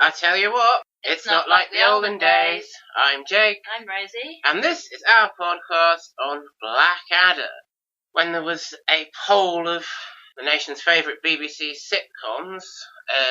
I tell you what, it's not like the olden days. I'm Jake. I'm Rosie. And this is our podcast on Blackadder. When there was a poll of the nation's favourite BBC sitcoms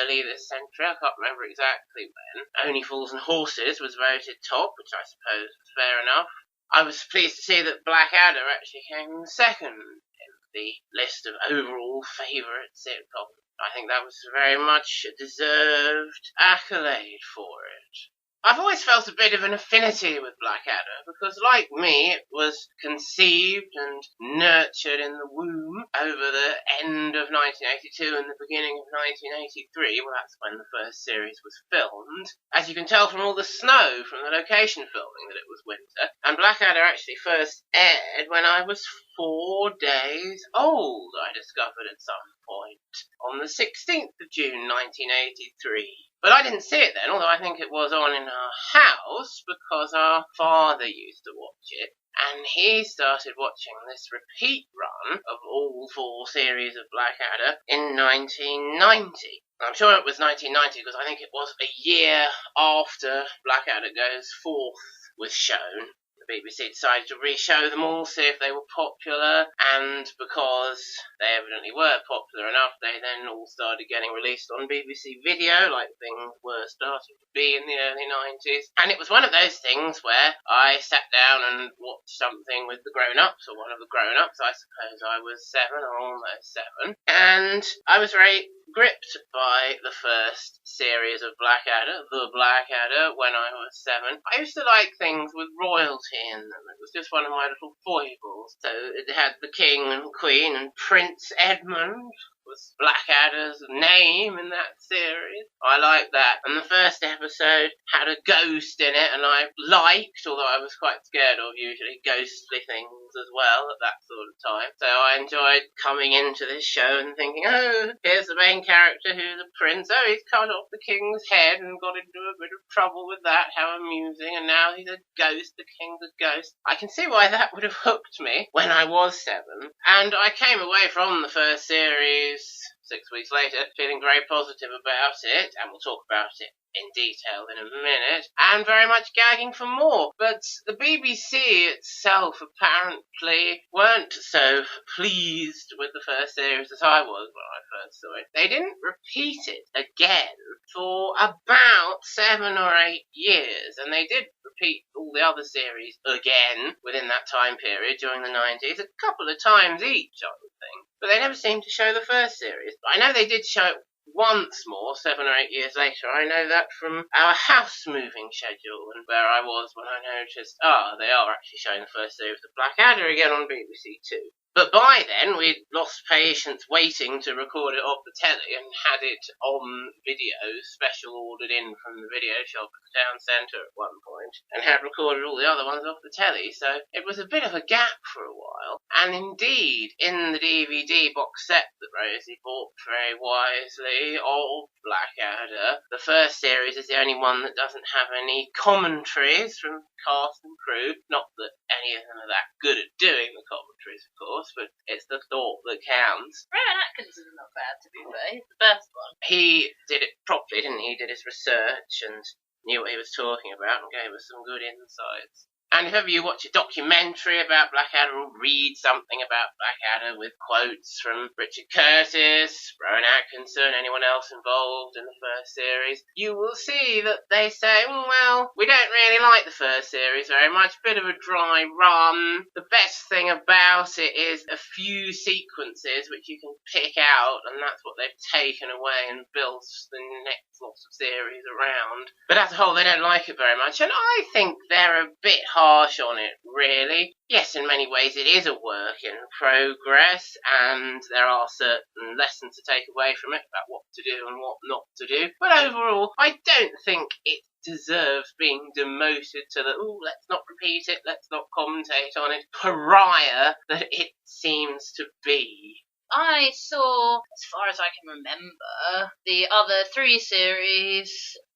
early this century, I can't remember exactly when, Only Fools and Horses was voted top, which I suppose was fair enough. I was pleased to see that Blackadder actually came second in the list of overall favourite sitcoms. I think that was very much a deserved accolade for it. I've always felt a bit of an affinity with Blackadder because, like me, it was conceived and nurtured in the womb over the end of 1982 and the beginning of 1983. Well, that's when the first series was filmed. As you can tell from all the snow from the location filming that it was winter. And Blackadder actually first aired when I was 4 days old, I discovered at some point, on the 16th of June 1983. But I didn't see it then, although I think it was on in our house because our father used to watch it. And he started watching this repeat run of all 4 series of Blackadder in 1990. I'm sure it was 1990 because I think it was a year after Blackadder Goes Forth was shown. The BBC decided to re-show them all, see if they were popular, and because they evidently were popular enough, they then all started getting released on BBC Video, like things were starting to be in the early 90s. And it was one of those things where I sat down and watched something with the grown-ups, or one of the grown-ups. I suppose I was 7, or almost 7, and I was very gripped by the first series of Blackadder, The Blackadder, when I was 7. I used to like things with royalty in them. It was just one of my little foibles. So it had the king and queen, and Prince Edmund was Blackadder's name in that series. I liked that. And the first episode had a ghost in it, and I liked, although I was quite scared of usually, ghostly things as well at that sort of time. So I enjoyed coming into this show and thinking, oh, here's the main character who's a prince. Oh, he's cut off the king's head and got into a bit of trouble with that. How amusing. And now he's a ghost. The king's a ghost. I can see why that would have hooked me when I was 7. And I came away from the first series 6 weeks later feeling very positive about it, and we'll talk about it in detail in a minute, and very much gagging for more. But the BBC itself apparently weren't so pleased with the first series as I was when I first saw it. They didn't repeat it again for about 7 or 8 years, and they did repeat all the other series again within that time period during the 90s, a couple of times each, I would think. But they never seemed to show the first series. But I know they did show it once more, 7 or 8 years later. I know that from our house moving schedule and where I was when I noticed, they are actually showing the first series of Blackadder again on BBC Two. But by then, we'd lost patience waiting to record it off the telly and had it on video, special ordered in from the video shop at the town centre at one point, and had recorded all the other ones off the telly, so it was a bit of a gap for a while. And indeed, in the DVD box set that Rosie bought very wisely of Blackadder, the first series is the only one that doesn't have any commentaries from cast and crew. Not that any of them are that good at doing the commentaries, of course, but it's the thought that counts. Rowan Atkinson's not bad, to be fair. He's the first one. He did it properly, didn't he? He did his research and knew what he was talking about and gave us some good insights. And if ever you watch a documentary about Blackadder or read something about Blackadder with quotes from Richard Curtis, Rowan Atkinson, anyone else involved in the first series, you will see that they say, well, we don't really like the first series very much, bit of a dry run. The best thing about it is a few sequences which you can pick out, and that's what they've taken away and built the next lot of series around. But as a whole, they don't like it very much, and I think they're a bit harsh on it, really. Yes, in many ways it is a work in progress, and there are certain lessons to take away from it about what to do and what not to do. But overall, I don't think it deserves being demoted to the, let's not repeat it, let's not commentate on it, pariah that it seems to be. I saw, as far as I can remember, the other 3 series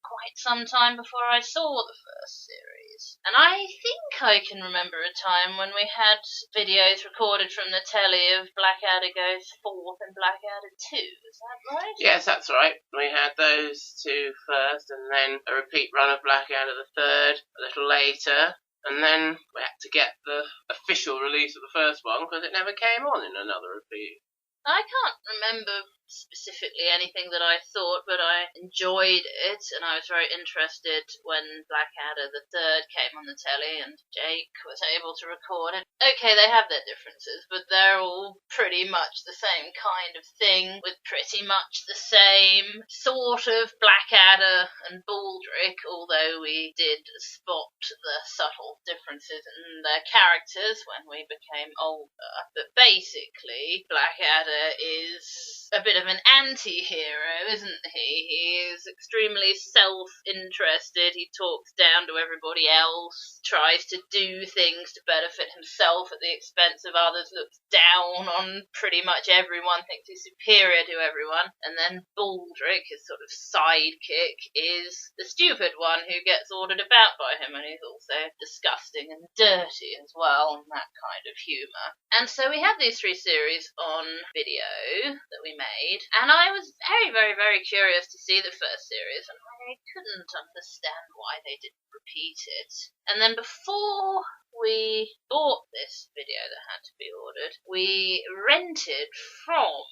quite some time before I saw the first series. And I think I can remember a time when we had videos recorded from the telly of Blackadder Goes Forth and Blackadder 2. Is that right? Yes, that's right. We had those two first, and then a repeat run of Blackadder the third a little later. And then we had to get the official release of the first one because it never came on in another repeat. I can't remember specifically anything that I thought, but I enjoyed it, and I was very interested when Blackadder the third came on the telly and Jake was able to record it. Okay, they have their differences, but they're all pretty much the same kind of thing, with pretty much the same sort of Blackadder and Baldric, although we did spot the subtle differences in their characters when we became older. But basically, Blackadder is a bit of an anti-hero, isn't he? He is extremely self-interested, he talks down to everybody else, tries to do things to benefit himself at the expense of others, looks down on pretty much everyone, thinks he's superior to everyone, and then Baldric, his sort of sidekick, is the stupid one who gets ordered about by him, and he's also disgusting and dirty as well, and that kind of humour. And so we had these three series on video that we made, and I was very, very, very curious to see the first series, and I couldn't understand why they didn't repeat it. And then before we bought this video that had to be ordered, we rented from,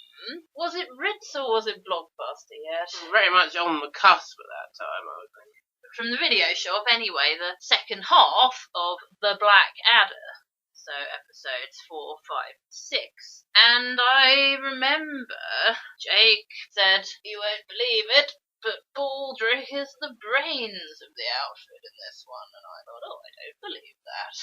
was it Ritz or was it Blockbuster yet? Very much on the cusp at that time, I would think. From the video shop anyway, the second half of The Blackadder. So episodes 4, 5, 6. And I remember Jake said, "You won't believe it, but Baldric is the brains of the outfit in this one." And I thought, oh, I don't believe that.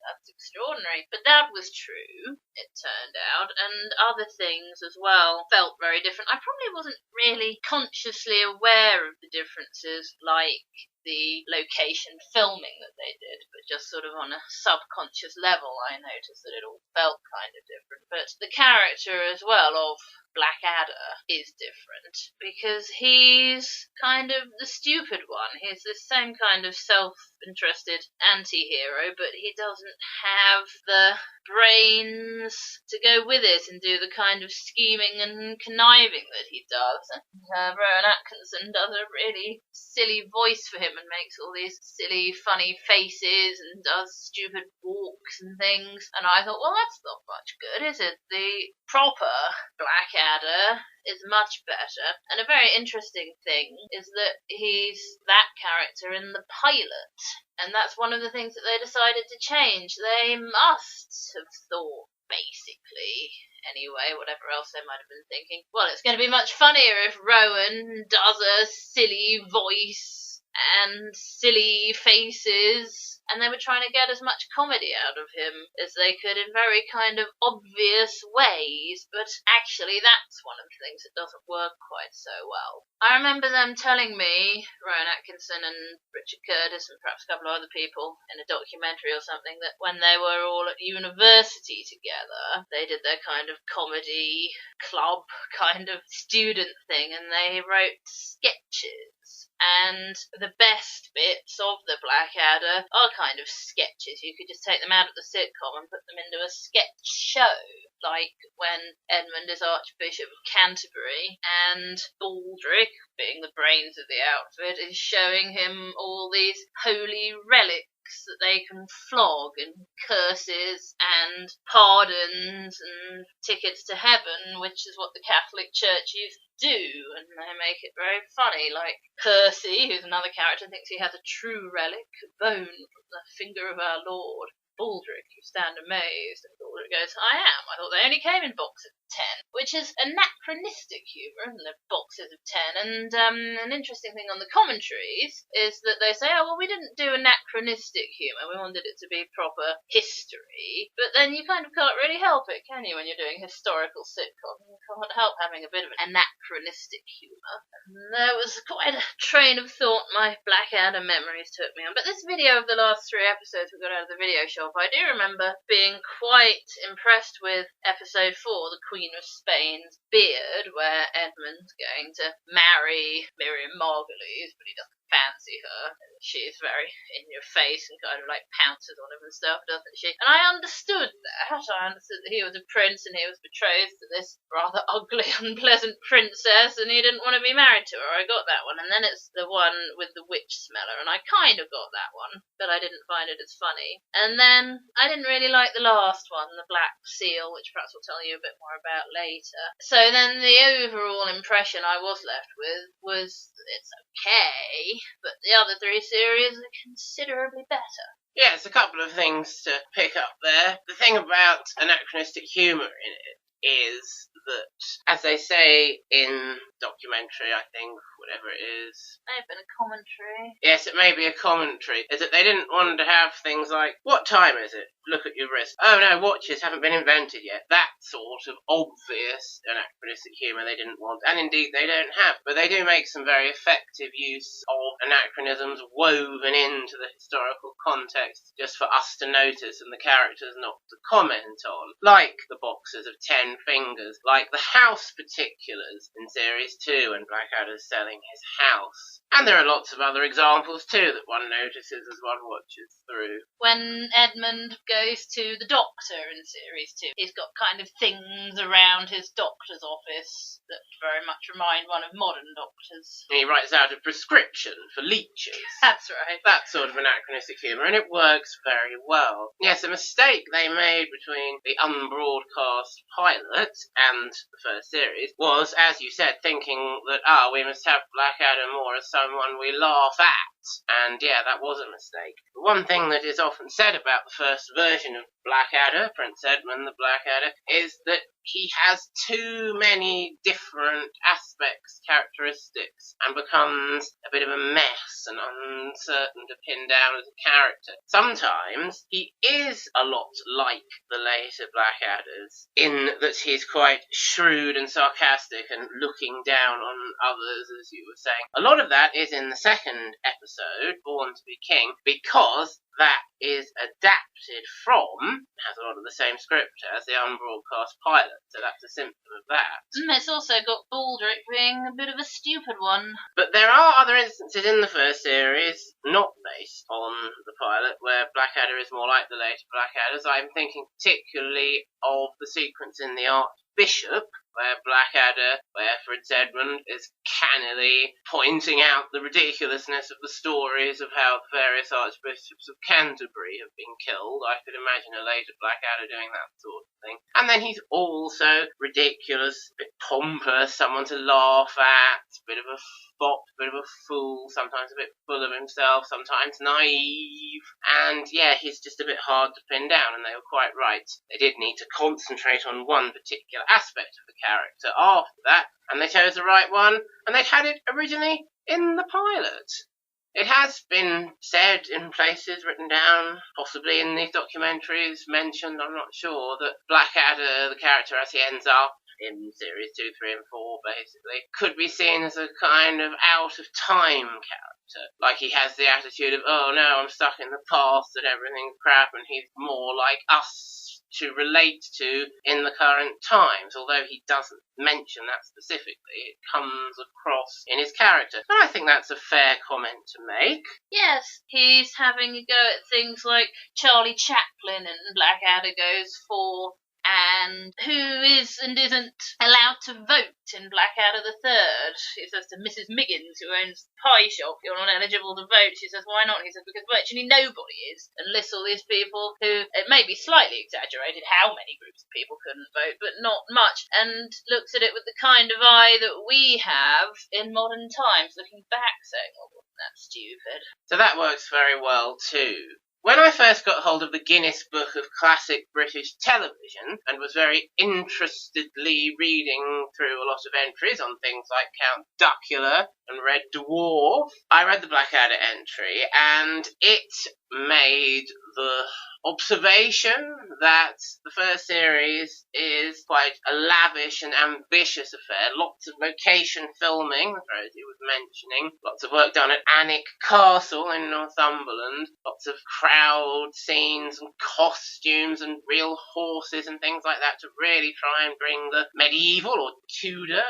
That's extraordinary. But that was true, it turned out, and other things as well felt very different. I probably wasn't really consciously aware of the differences, like the location filming that they did, but just sort of on a subconscious level I noticed that it all felt kind of different. But the character as well of Blackadder is different because he's kind of the stupid one. He's the same kind of self-interested anti-hero, but he doesn't have the brains to go with it and do the kind of scheming and conniving that he does. Rowan Atkinson does a really silly voice for him and makes all these silly, funny faces and does stupid walks and things. And I thought, well, that's not much good, is it? The proper Blackadder is much better. And a very interesting thing is that he's that character in the pilot. And that's one of the things that they decided to change. They must have thought, basically, anyway, whatever else they might have been thinking, well, it's going to be much funnier if Rowan does a silly voice and silly faces, and they were trying to get as much comedy out of him as they could in very kind of obvious ways, but actually that's one of the things that doesn't work quite so well. I remember them telling me, Rowan Atkinson and Richard Curtis and perhaps a couple of other people in a documentary or something, that when they were all at university together, they did their kind of comedy club kind of student thing, and they wrote sketches. And the best bits of the Blackadder are kind of sketches. You could just take them out of the sitcom and put them into a sketch show, like when Edmund is Archbishop of Canterbury and Baldric, being the brains of the outfit, is showing him all these holy relics that they can flog, and curses and pardons and tickets to heaven, which is what the Catholic Church used to do, and they make it very funny. Like Percy, who's another character, thinks he has a true relic, a bone from the finger of our Lord. Baldric, you stand amazed. And Baldric goes, I am. I thought they only came in boxes of 10, which is anachronistic humour, isn't it? Boxes of 10. And an interesting thing on the commentaries is that they say, oh, well, we didn't do anachronistic humour. We wanted it to be proper history. But then you kind of can't really help it, can you, when you're doing historical sitcom? You can't help having a bit of anachronistic humour. And there was quite a train of thought my Blackadder memories took me on. But this video of the last 3 episodes we got out of the video shop off, I do remember being quite impressed with episode 4, The Queen of Spain's Beard, where Edmund's going to marry Miriam Margolyes, but he doesn't fancy her. She's very in your face and kind of like pounces on him and stuff, doesn't she? And I understood that. I understood that he was a prince and he was betrothed to this rather ugly, unpleasant princess and he didn't want to be married to her. I got that one. And then it's the one with the witch smeller, and I kind of got that one, but I didn't find it as funny. And then I didn't really like the last one, the Black Seal, which perhaps we'll tell you a bit more about later. So then the overall impression I was left with was it's okay, but the other 3 series are considerably better. Yes, a couple of things to pick up there. The thing about anachronistic humour in it is that, as they say in documentary, I think, whatever it is. May have been a commentary. Yes, it may be a commentary. Is that they didn't want to have things like, what time is it? Look at your wrist. Oh no, watches haven't been invented yet. That sort of obvious anachronistic humour they didn't want. And indeed they don't have. But they do make some very effective use of anachronisms woven into the historical context just for us to notice and the characters not to comment on. Like the boxes of 10 fingers. Like the house particulars in Series 2 when Blackadder's selling his house. And there are lots of other examples too that one notices as one watches through. When Edmund goes to the doctor in Series 2, he's got kind of things around his doctor's office that very much remind one of modern doctors. And he writes out a prescription for leeches. That's right. That sort of anachronistic humour, and it works very well. Yes, a mistake they made between the unbroadcast pilot and the first series was, as you said, thinking that, we must have Blackadder more as someone we laugh at. And yeah, that was a mistake. The one thing that is often said about the first version of Blackadder, Prince Edmund the Blackadder, is that he has too many different aspects, characteristics, and becomes a bit of a mess and uncertain to pin down as a character. Sometimes he is a lot like the later Blackadders, in that he's quite shrewd and sarcastic and looking down on others, as you were saying. A lot of that is in the second episode, Born to be King, because that is adapted from, has a lot of the same script as the unbroadcast pilot, so that's a symptom of that. It's also got Baldric being a bit of a stupid one. But there are other instances in the first series, not based on the pilot, where Blackadder is more like the later Blackadders. I'm thinking particularly of the sequence in The Archbishop, where Prince Edmund is cannily pointing out the ridiculousness of the stories of how the various archbishops of Canterbury have been killed. I could imagine a later Blackadder doing that sort of thing. And then he's also ridiculous, a bit pompous, someone to laugh at, a bit of a fop, a bit of a fool, sometimes a bit full of himself, sometimes naive. And yeah, he's just a bit hard to pin down, and they were quite right. They did need to concentrate on one particular aspect of the character after that, and they chose the right one, and they had it originally in the pilot. It has been said in places, written down, possibly in these documentaries, mentioned, I'm not sure, that Blackadder, the character as he ends up in Series 2, 3 and 4, basically, could be seen as a kind of out-of-time character. Like he has the attitude of, oh no, I'm stuck in the past and everything's crap, and he's more like us to relate to in the current times, although he doesn't mention that specifically. It comes across in his character. And I think that's a fair comment to make. Yes, he's having a go at things like Charlie Chaplin and Blackadder goes for, and who is and isn't allowed to vote in Blackadder the Third. He says to Mrs. Miggins, who owns the pie shop, you're not eligible to vote. She says, why not? He says, because virtually nobody is. And lists all these people who, it may be slightly exaggerated how many groups of people couldn't vote, but not much, and looks at it with the kind of eye that we have in modern times, looking back saying, oh, wasn't that stupid? So that works very well too. When I first got hold of the Guinness Book of Classic British Television and was very interestedly reading through a lot of entries on things like Count Duckula and Red Dwarf, I read the Blackadder entry and it made the observation that the first series is quite a lavish and ambitious affair. Lots of location filming, as Rosie was mentioning. Lots of work done at Alnwick Castle in Northumberland. Lots of crowd scenes and costumes and real horses and things like that to really try and bring the medieval or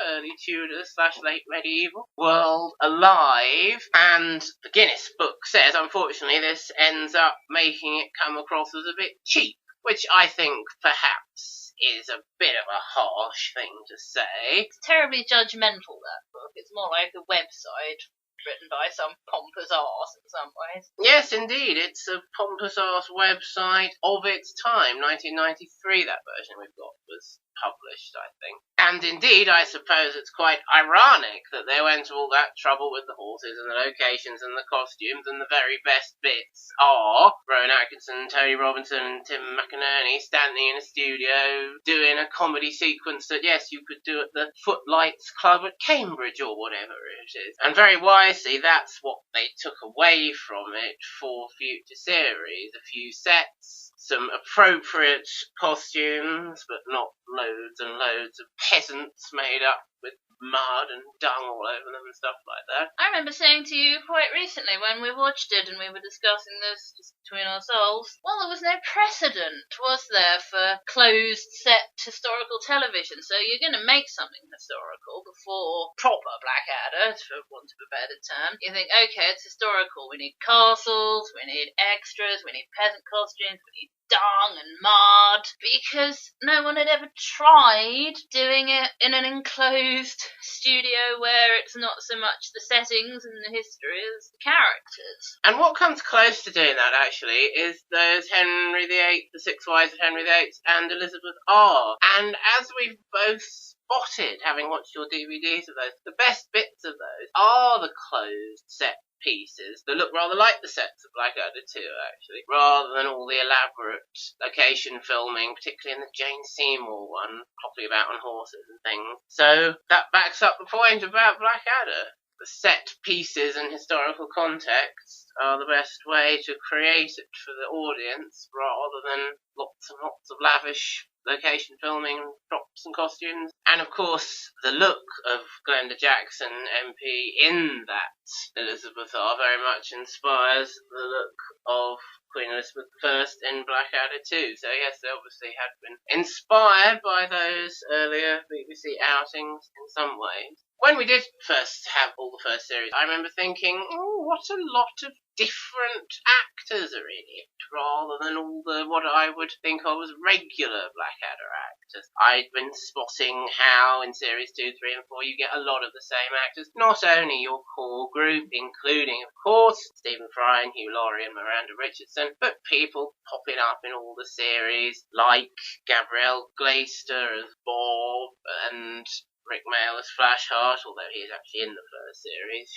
early Tudor / late medieval world alive. And the Guinness book says, unfortunately, this ends up making it come across as a bit cheap, which I think perhaps is a bit of a harsh thing to say. It's terribly judgmental, that book. It's more like a website written by some pompous arse in some ways. Yes, indeed. It's a pompous arse website of its time. 1993, that version we've got was published, I think. And indeed, I suppose it's quite ironic that they went to all that trouble with the horses and the locations and the costumes, and the very best bits are Rowan Atkinson, Tony Robinson and Tim McInerney standing in a studio doing a comedy sequence that, yes, you could do at the Footlights Club at Cambridge or whatever it is. And very wisely, that's what they took away from it for future series. A few sets, some appropriate costumes, but not loads and loads of peasants made up with mud and dung all over them and stuff like that. I remember saying to you quite recently when we watched it and we were discussing this just between ourselves, well, there was no precedent, was there, for closed set historical television? So you're going to make something historical before proper Blackadder, for want of a better term. You think, okay, it's historical. We need castles, we need extras, we need peasant costumes, we need dung and mud, because no one had ever tried doing it in an enclosed studio where it's not so much the settings and the history as the characters. And what comes close to doing that, actually, is those Henry VIII, the Six Wives of Henry VIII, and Elizabeth R. And as we've both spotted, having watched your DVDs of those, the best bits of those are the closed set pieces that look rather like the sets of Blackadder 2, actually, rather than all the elaborate location filming, particularly in the Jane Seymour one, properly about on horses and things. So that backs up the point about Blackadder. The set pieces and historical context are the best way to create it for the audience, rather than lots and lots of lavish location filming, props and costumes. And of course, the look of Glenda Jackson, MP, in that Elizabeth R very much inspires the look of Queen Elizabeth I in Blackadder 2. So yes, they obviously had been inspired by those earlier BBC outings in some ways. When we did first have all the first series, I remember thinking, oh, what a lot of different actors are in it, rather than all the what I would think of as regular Blackadder actors. I'd been spotting how in series 2, 3 and 4 you get a lot of the same actors, not only your core group, including, of course, Stephen Fry and Hugh Laurie and Miranda Richardson, but people popping up in all the series, like Gabrielle Glaister as Bob, and Rick Mail as Flashheart, although he is actually in the first series,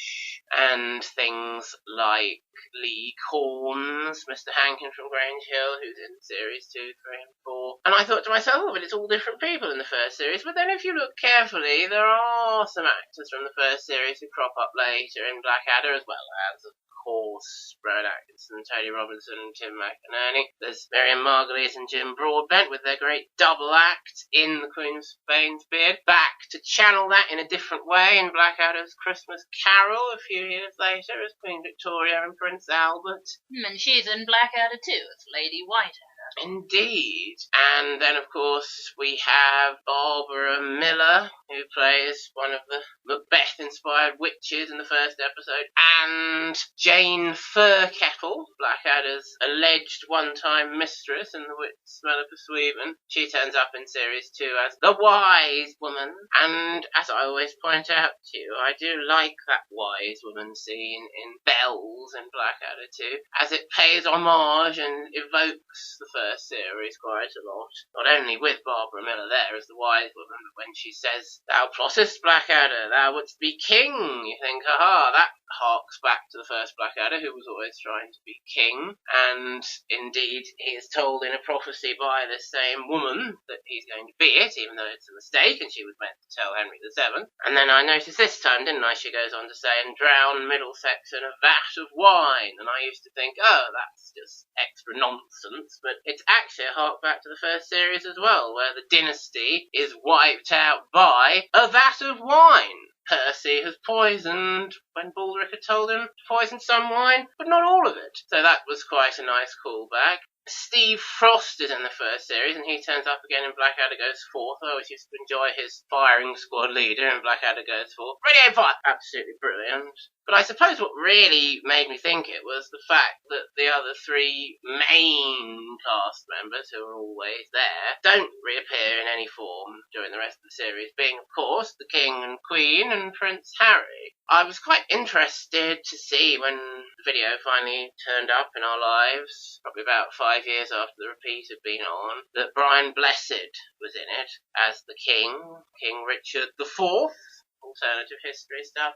and things like Lee Corns, Mr. Hankin from Grange Hill, who's in series 2, 3 and 4. And I thought to myself, oh, but it's all different people in the first series. But then if you look carefully, there are some actors from the first series who crop up later in Blackadder, as well as, of course, Rowan Atkinson, Tony Robinson and Tim McInerney. There's Miriam Margolyes and Jim Broadbent with their great double act in The Queen of Spain's Beard, back to channel that in a different way in Blackadder's Christmas Carol a few years later as Queen Victoria and Prince Albert. And she's in Blackadder too, as Lady Whitehair. Indeed. And then, of course, we have Barbara Miller, who plays one of the Macbeth-inspired witches in the first episode, and Jane Firkettle, Blackadder's alleged one-time mistress in The Witch Smell of Persuasion. She turns up in series 2 as the wise woman, and as I always point out to you, I do like that wise woman scene in Bells in Blackadder 2, as it pays homage and evokes the first series quite a lot. Not only with Barbara Miller there as the wise woman, but when she says, "Thou plottest, Blackadder, thou wouldst be king," you think, aha, that harks back to the first Blackadder, who was always trying to be king. And indeed, he is told in a prophecy by this same woman that he's going to be it, even though it's a mistake, and she was meant to tell Henry VII. And then I noticed this time, didn't I, she goes on to say, "And drown Middlesex in a vat of wine." And I used to think, oh, that's just extra nonsense, but it's actually a hark back to the first series as well, where the dynasty is wiped out by a vat of wine. Percy has poisoned when Baldric had told him to poison some wine, but not all of it. So that was quite a nice callback. Steve Frost is in the first series, and he turns up again in Blackadder Goes Forth. I always used to enjoy his firing squad leader in Blackadder Goes Forth. Ready, fire! Absolutely brilliant. But I suppose what really made me think it was the fact that the other three main cast members, who are always there, don't reappear in any form during the rest of the series, being, of course, the King and Queen and Prince Harry. I was quite interested to see when the video finally turned up in our lives, probably about 5 years after the repeat had been on, that Brian Blessed was in it as the King, King Richard IV. Alternative history stuff,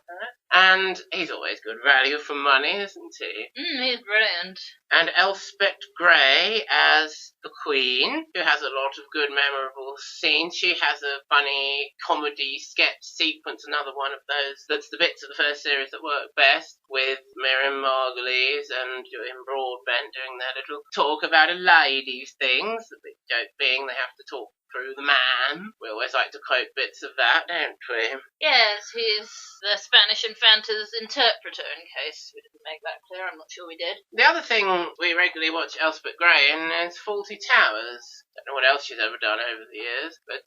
and he's always good value for money, isn't he? He's brilliant. And Elspeth Grey as the Queen, who has a lot of good memorable scenes. She has a funny comedy sketch sequence, another one of those that's the bits of the first series that work best, with Miriam Margolyes and Julian Broadbent doing their little talk about a lady's things, the big joke being they have to talk through the man. We always like to quote bits of that, don't we? Yes, he's the Spanish Infanta's interpreter, in case we didn't make that clear. I'm not sure we did. The other thing we regularly watch Elspeth Grey in is Fawlty Towers. Don't know what else she's ever done over the years, but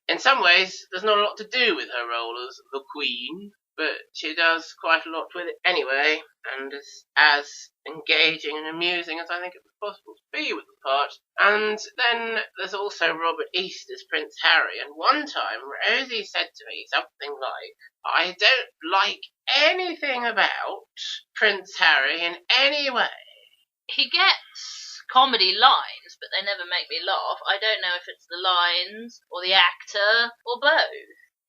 in some ways there's not a lot to do with her role as the Queen, but she does quite a lot with it anyway, and is as engaging and amusing as I think it was possible to be with the part. And then there's also Robert East as Prince Harry, and one time Rosie said to me something like, "I don't like anything about Prince Harry in any way." He gets comedy lines, but they never make me laugh. I don't know if it's the lines, or the actor, or both.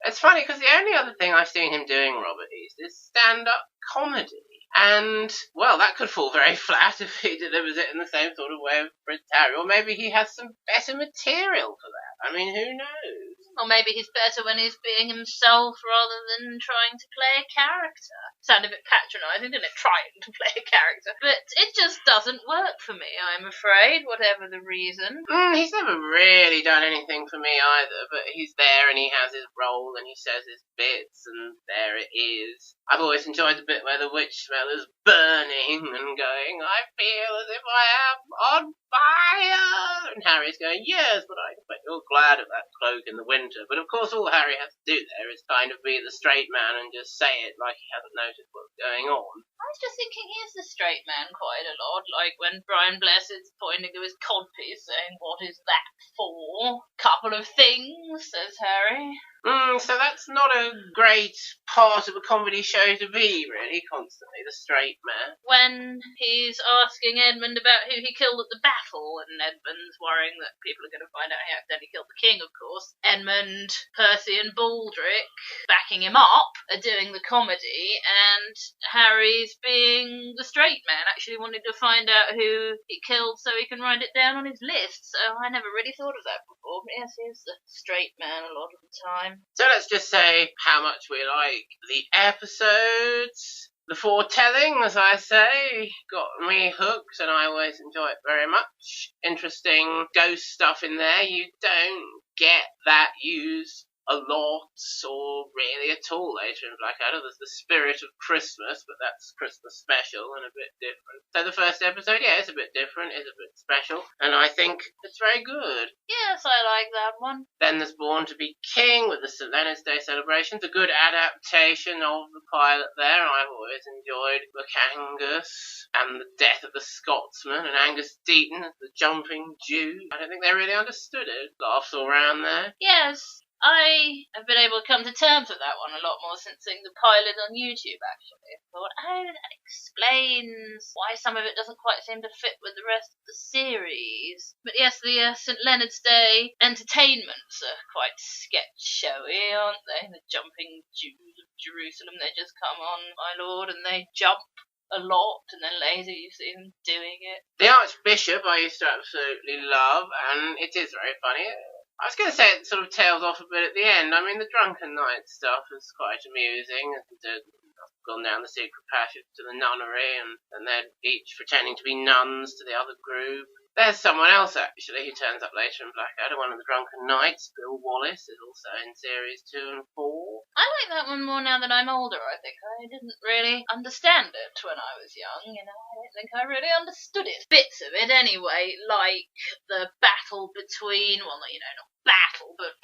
It's funny, because the only other thing I've seen him doing, Robert East, is stand-up comedy. And, well, that could fall very flat if he delivers it in the same sort of way as Prince Harry. Or maybe he has some better material for that. I mean, who knows? Or maybe he's better when he's being himself rather than trying to play a character. Sounded a bit patronising, didn't it? Trying to play a character. But it just doesn't work for me, I'm afraid, whatever the reason. He's never really done anything for me either, but he's there and he has his role and he says his bits, and there it is. I've always enjoyed the bit where the witch smell is burning and going, "I feel as if I am on fire!" And Harry's going, "Yes, but I bet you're glad of that cloak in the winter." But of course all Harry has to do there is kind of be the straight man and just say it like he hasn't noticed what's going on. I was just thinking he's the straight man quite a lot, like when Brian Blessed's pointing to his codpiece saying, "What is that for?" "Couple of things," says Harry. So that's not a great part of a comedy show to be, really, constantly, the straight man. When he's asking Edmund about who he killed at the battle, and Edmund's worrying that people are going to find out he accidentally killed the king, of course. Edmund, Percy and Baldric, backing him up, are doing the comedy, and Harry's being the straight man, actually wanting to find out who he killed so he can write it down on his list. So I never really thought of that before, but yes, he's the straight man a lot of the time. So let's just say how much we like the episodes. The foretelling, as I say, got me hooked, and I always enjoy it very much. Interesting ghost stuff in there. You don't get that used a lot, or really at all later in Blackadder. There's the Spirit of Christmas, but that's Christmas special and a bit different. So the first episode, yeah, it's a bit different, it's a bit special, and I think it's very good. Yes, I like that one. Then there's Born to be King with the St. Leonard's Day celebrations, a good adaptation of the pilot there. I've always enjoyed Angus and the death of the Scotsman, and Angus Deaton as the jumping Jew. I don't think they really understood it. Laughs all round there. Yes. I have been able to come to terms with that one a lot more since seeing the pilot on YouTube, actually. I thought, oh, that explains why some of it doesn't quite seem to fit with the rest of the series. But yes, the St. Leonard's Day entertainments are quite sketch showy, aren't they? The jumping Jews of Jerusalem, they just come on, my lord, and they jump a lot, and then later you see them doing it. The Archbishop I used to absolutely love, and it is very funny. I was going to say it sort of tails off a bit at the end. I mean, the drunken night stuff is quite amusing. They've gone down the secret passage to the nunnery, and they're each pretending to be nuns to the other group. There's someone else, actually, who turns up later in Blackadder, one of the drunken knights. Bill Wallace is also in series 2 and 4. I like that one more now that I'm older, I think. I didn't really understand it when I was young, I don't think I really understood it. Bits of it, anyway, like the battle between, well, not battle, but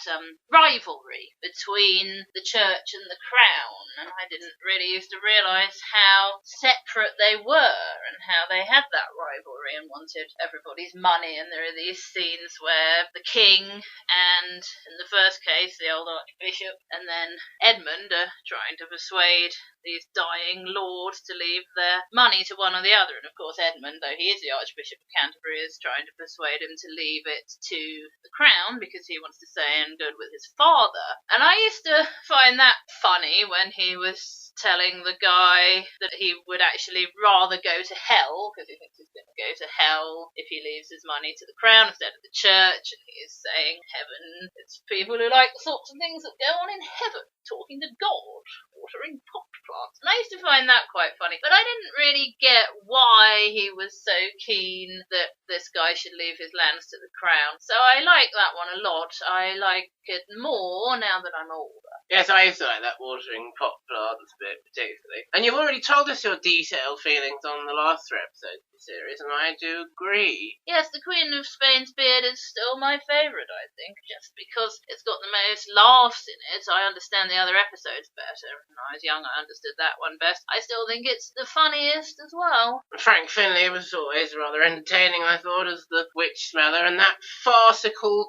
rivalry between the church and the crown, and I didn't really used to realise how separate they were and how they had that rivalry and wanted everybody's money, and there are these scenes where the king and, in the first case, the old archbishop, and then Edmund are trying to persuade these dying lords to leave their money to one or the other, and of course Edmund, though he is the Archbishop of Canterbury, is trying to persuade him to leave it to the crown because he wants to stay in good with his father. And I used to find that funny when he was telling the guy that he would actually rather go to hell because he thinks he's going to go to hell if he leaves his money to the crown instead of the church, and he is saying heaven, it's people who like the sorts of things that go on in heaven, talking to God, watering pot plants. And I used to find that quite funny, but I didn't really get why he was so keen that this guy should leave his lands to the crown. So I like that one a lot. I like it more now that I'm older. Yes, I used to like that watering pot plants bit particularly. And you've already told us your detailed feelings on the last 3 episodes of the series, and I do agree. Yes, the Queen of Spain's beard is still my favourite, I think, just because it's got the most laughs in it. I understand the other episodes better. When I was young, I understood that one best. I still think it's the funniest as well. Frank Finlay was always rather entertaining, I thought, as the witch smeller, and that farcical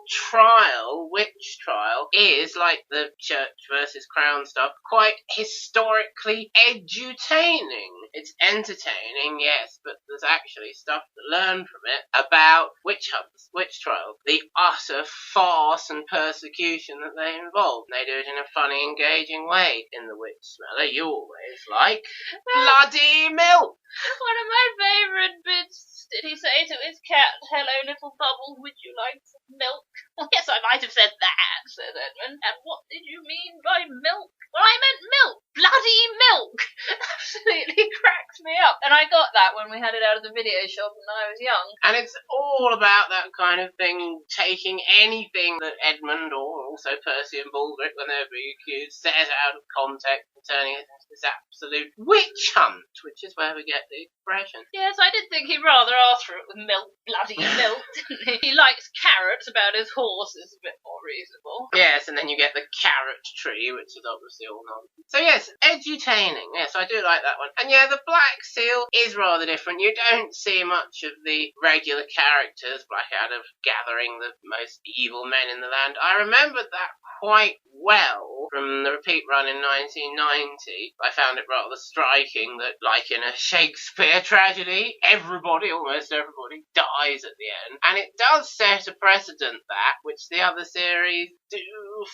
witch trial, is, like the church versus crown stuff, quite historically edutaining. It's entertaining, yes, but there's actually stuff to learn from it about witch hunts, witch trials, the utter farce and persecution that they involve. They do it in a funny, engaging way in The Witch Smeller. You always like bloody milk. One of my favourite bits, did he say to his cat, hello little bubble, would you like some milk? Well, yes, I might have said that, said Edmund. And what did you mean by milk? Well, I meant milk. Bloody milk. Absolutely cracks me up. And I got that when we had it out of the video shop when I was young. And it's all about that kind of thing, taking anything that Edmund, or also Percy and Baldric, when they're being accused, says out of context and turning it into this absolute witch hunt, which is where we get the expression. Yes, I did think he rather asked for it with milk, bloody milk, didn't he? He likes carrots about his horse, is a bit more reasonable. Yes, and then you get the carrot tree, which is obviously all nonsense. So yes, edutaining. Yes, I do like that one. And yeah, the Black Seal is rather different. You don't see much of the regular characters, Blackadder gathering the most evil men in the land. I remembered that quite well from the repeat run in 1990. I found it rather striking that, like in a Shakespeare tragedy, almost everybody, dies at the end. And it does set a precedent that, which the other series do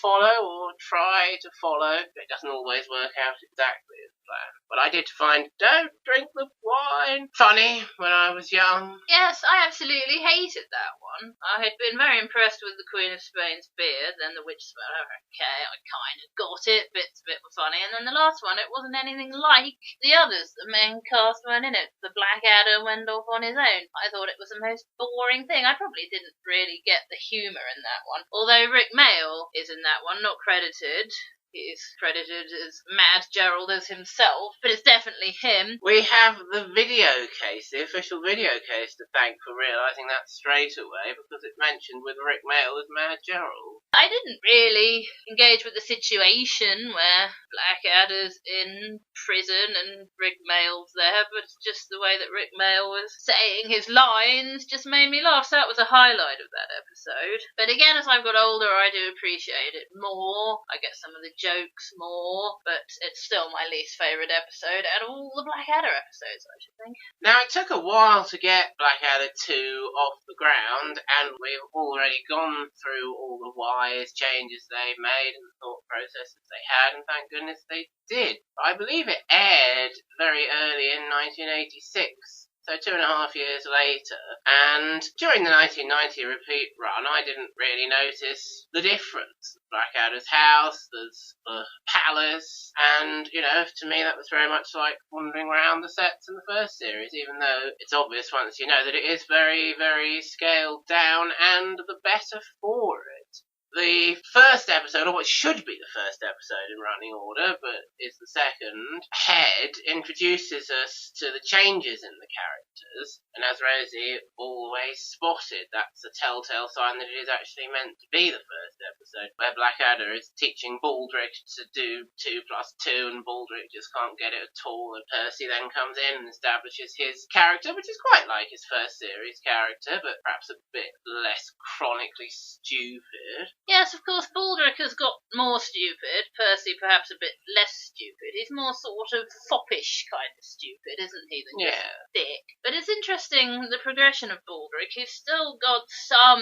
follow or try to follow. It doesn't always work out exactly as planned. But I did find Don't Drink the Wine funny when I was young. Yes, I absolutely hated that one. I had been very impressed with the Queen of Spain's beard, then the Witch Smeller. Okay, I kind of got it. Bits of it were funny. And then the last one, it wasn't anything like the others. The main cast weren't in it. The Blackadder went off on his own. I thought it was the most boring thing. I probably didn't really get the humour in that one. Although Rick Mayall is in that one, not credited. he's credited as Mad Gerald as himself, but it's definitely him. We have the the official video case to thank for realising that straight away, because it mentioned with Rick Mail as Mad Gerald. I didn't really engage with the situation where Blackadder's in prison and Rick Mail's there, but it's just the way that Rick Mail was saying his lines just made me laugh, so that was a highlight of that episode. But again, as I've got older, I do appreciate it more. I get some of the jokes more, but it's still my least favourite episode out of all the Blackadder episodes, I should think. Now, it took a while to get Blackadder 2 off the ground, and we've already gone through all the wise changes they made and the thought processes they had, and thank goodness they did. I believe it aired very early in 1986. So 2.5 years later, and during the 1990 repeat run, I didn't really notice the difference. Blackadder's house, there's the palace, and, to me that was very much like wandering around the sets in the first series, even though it's obvious once you know that it is very, very scaled down, and the better for it. The first episode, or what should be the first episode in running order, but is the second, Head, introduces us to the changes in the characters, and as Rosie always spotted, that's a telltale sign that it is actually meant to be the first episode, where Blackadder is teaching Baldric to do 2 plus 2, and Baldric just can't get it at all, and Percy then comes in and establishes his character, which is quite like his first series character, but perhaps a bit less chronically stupid. Yes, of course, Baldric has got more stupid, Percy perhaps a bit less stupid. He's more sort of foppish kind of stupid, isn't he, than just thick. But it's interesting, the progression of Baldric. He's still got some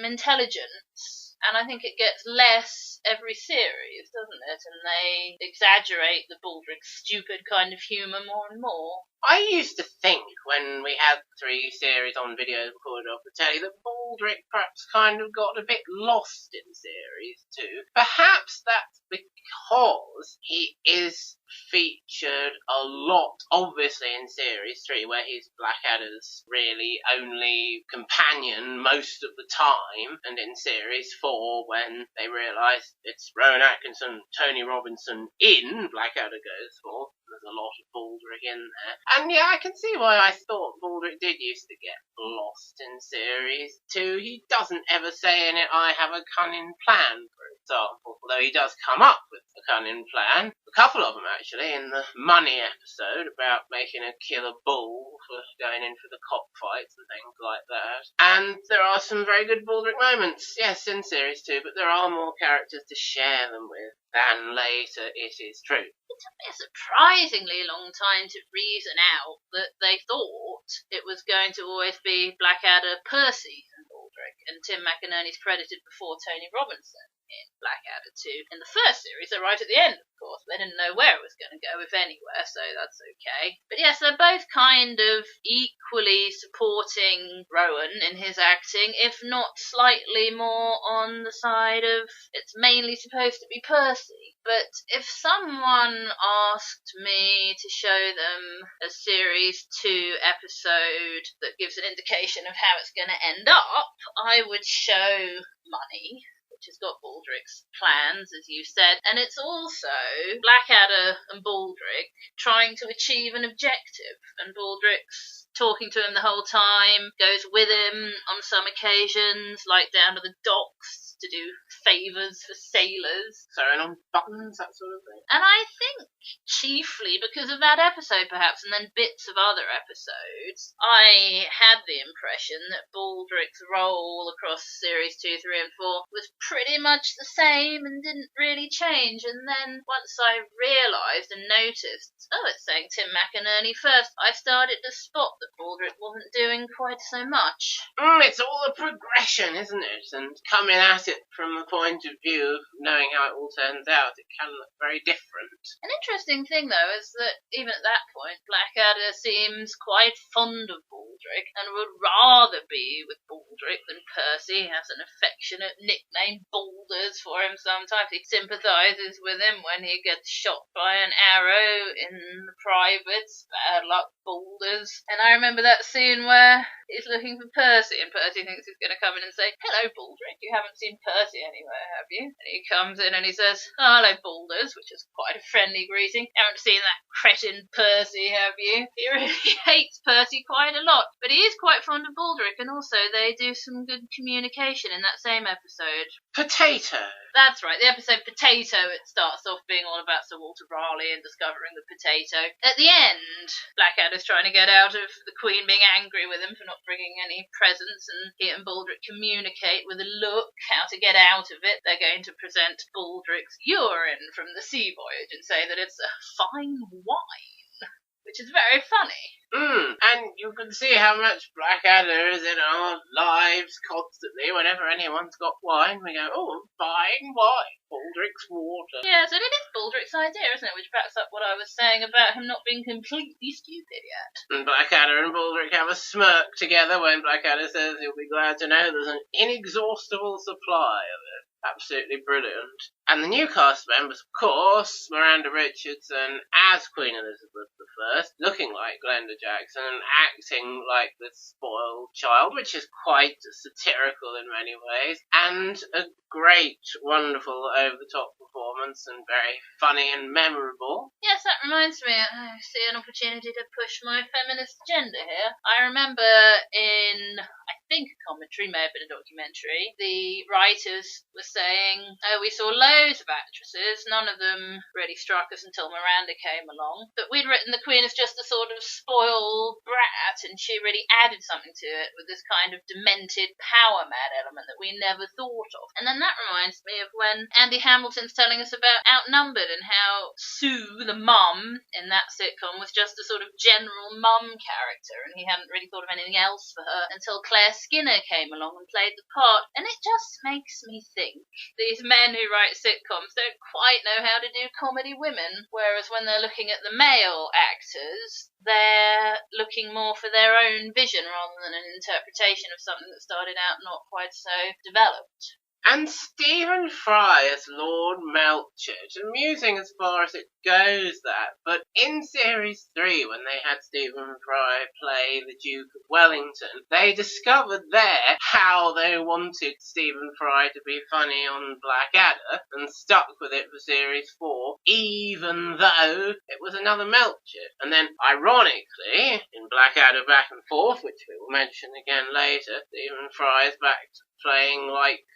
intelligence, and I think it gets less every series, doesn't it? And they exaggerate the Baldric stupid kind of humour more and more. I used to think when we had 3 series on video recorded off the telly that Baldric perhaps kind of got a bit lost in series 2. Perhaps that's because he is featured a lot, obviously, in series 3, where he's Blackadder's really only companion most of the time, and in series 4, when they realise it's Rowan Atkinson, Tony Robinson in Blackadder goes for, there's a lot of Baldric in there. And yeah, I can see why I thought Baldric did used to get lost in series 2. He doesn't ever say in it, I have a cunning plan, for example, although he does come up with a cunning plan. A couple of them, actually, in the Money episode about making a killer bull for going in for the cockfights and things like that. And there are some very good Baldric moments, yes, in series 2, but there are more characters to share them with than later, it is true. It took me a surprisingly long time to reason out that they thought it was going to always be Blackadder, Percy, and Baldric, and Tim McInerney's credited before Tony Robinson in Blackadder 2. In the first series, they're right at the end, of course. They didn't know where it was going to go, if anywhere, so that's okay. But yes, they're both kind of equally supporting Rowan in his acting, if not slightly more on the side of it's mainly supposed to be Percy. But if someone asked me to show them a Series 2 episode that gives an indication of how it's going to end up, I would show Money, which has got Baldric's plans, as you said, and it's also Blackadder and Baldric trying to achieve an objective, and Baldric's talking to him the whole time, goes with him on some occasions, like down to the docks to do favours for sailors. Sewing on buttons, that sort of thing. And I think chiefly because of that episode, perhaps, and then bits of other episodes, I had the impression that Baldric's role across series 2, 3 and 4 was pretty much the same and didn't really change. And then once I realised and noticed, it's saying Tim McInerney first, I started to spot that Baldric wasn't doing quite so much. It's all a progression, isn't it? And coming at it from the point of view of knowing how it all turns out, it can look very different. An interesting thing, though, is that even at that point, Blackadder seems quite fond of Baldric and would rather be with Baldric than Percy. He has an affectionate nickname, Balders, for him sometimes. He sympathises with him when he gets shot by an arrow in the privates. Bad luck, Balders. And I remember that scene where He's looking for Percy, and Percy thinks he's going to come in and say, "Hello, Baldric, you haven't seen Percy anywhere, have you?" And he comes in and he says, "Oh, hello, Balders," which is quite a friendly greeting. "Haven't seen that cretin Percy, have you?" He really hates Percy quite a lot, but he is quite fond of Baldric, and also they do some good communication in that same episode. Potato. That's right, the episode Potato, it starts off being all about Sir Walter Raleigh and discovering the potato. At the end, Blackadder's trying to get out of the Queen being angry with him for not bringing any presents, and he and Baldric communicate with a look how to get out of it. They're going to present Baldric's urine from the sea voyage and say that it's a fine wine, which is very funny. And you can see how much Blackadder is in our lives constantly. Whenever anyone's got wine, we go, "Oh, fine wine, Baldric's water." Yes, and it is Baldric's idea, isn't it? Which backs up what I was saying about him not being completely stupid yet. And Blackadder and Baldric have a smirk together when Blackadder says he'll be glad to know there's an inexhaustible supply of it. Absolutely brilliant. And the new cast members, of course, Miranda Richardson as Queen Elizabeth I, looking like Glenda Jackson and acting like this spoiled child, which is quite satirical in many ways, and a great, wonderful, over-the-top performance and very funny and memorable. Yes, that reminds me, I see an opportunity to push my feminist agenda here. I remember in, I think a commentary, may have been a documentary, the writers were saying, "Oh, we saw loads of actresses, none of them really struck us until Miranda came along, but we'd written the Queen as just a sort of spoiled brat, and she really added something to it with this kind of demented power-mad element that we never thought of." And then that reminds me of when Andy Hamilton's telling us about Outnumbered and how Sue, the mum in that sitcom, was just a sort of general mum character, and he hadn't really thought of anything else for her until Claire Skinner came along and played the part. And it just makes me think these men who write sitcoms don't quite know how to do comedy women, whereas when they're looking at the male actors, they're looking more for their own vision rather than an interpretation of something that started out not quite so developed. And Stephen Fry as Lord Melchett, amusing as far as it goes, that. But in Series 3, when they had Stephen Fry play the Duke of Wellington, they discovered there how they wanted Stephen Fry to be funny on Blackadder, and stuck with it for Series 4, even though it was another Melchett. And then, ironically, in Blackadder Back and Forth, which we will mention again later, Stephen Fry is back to playing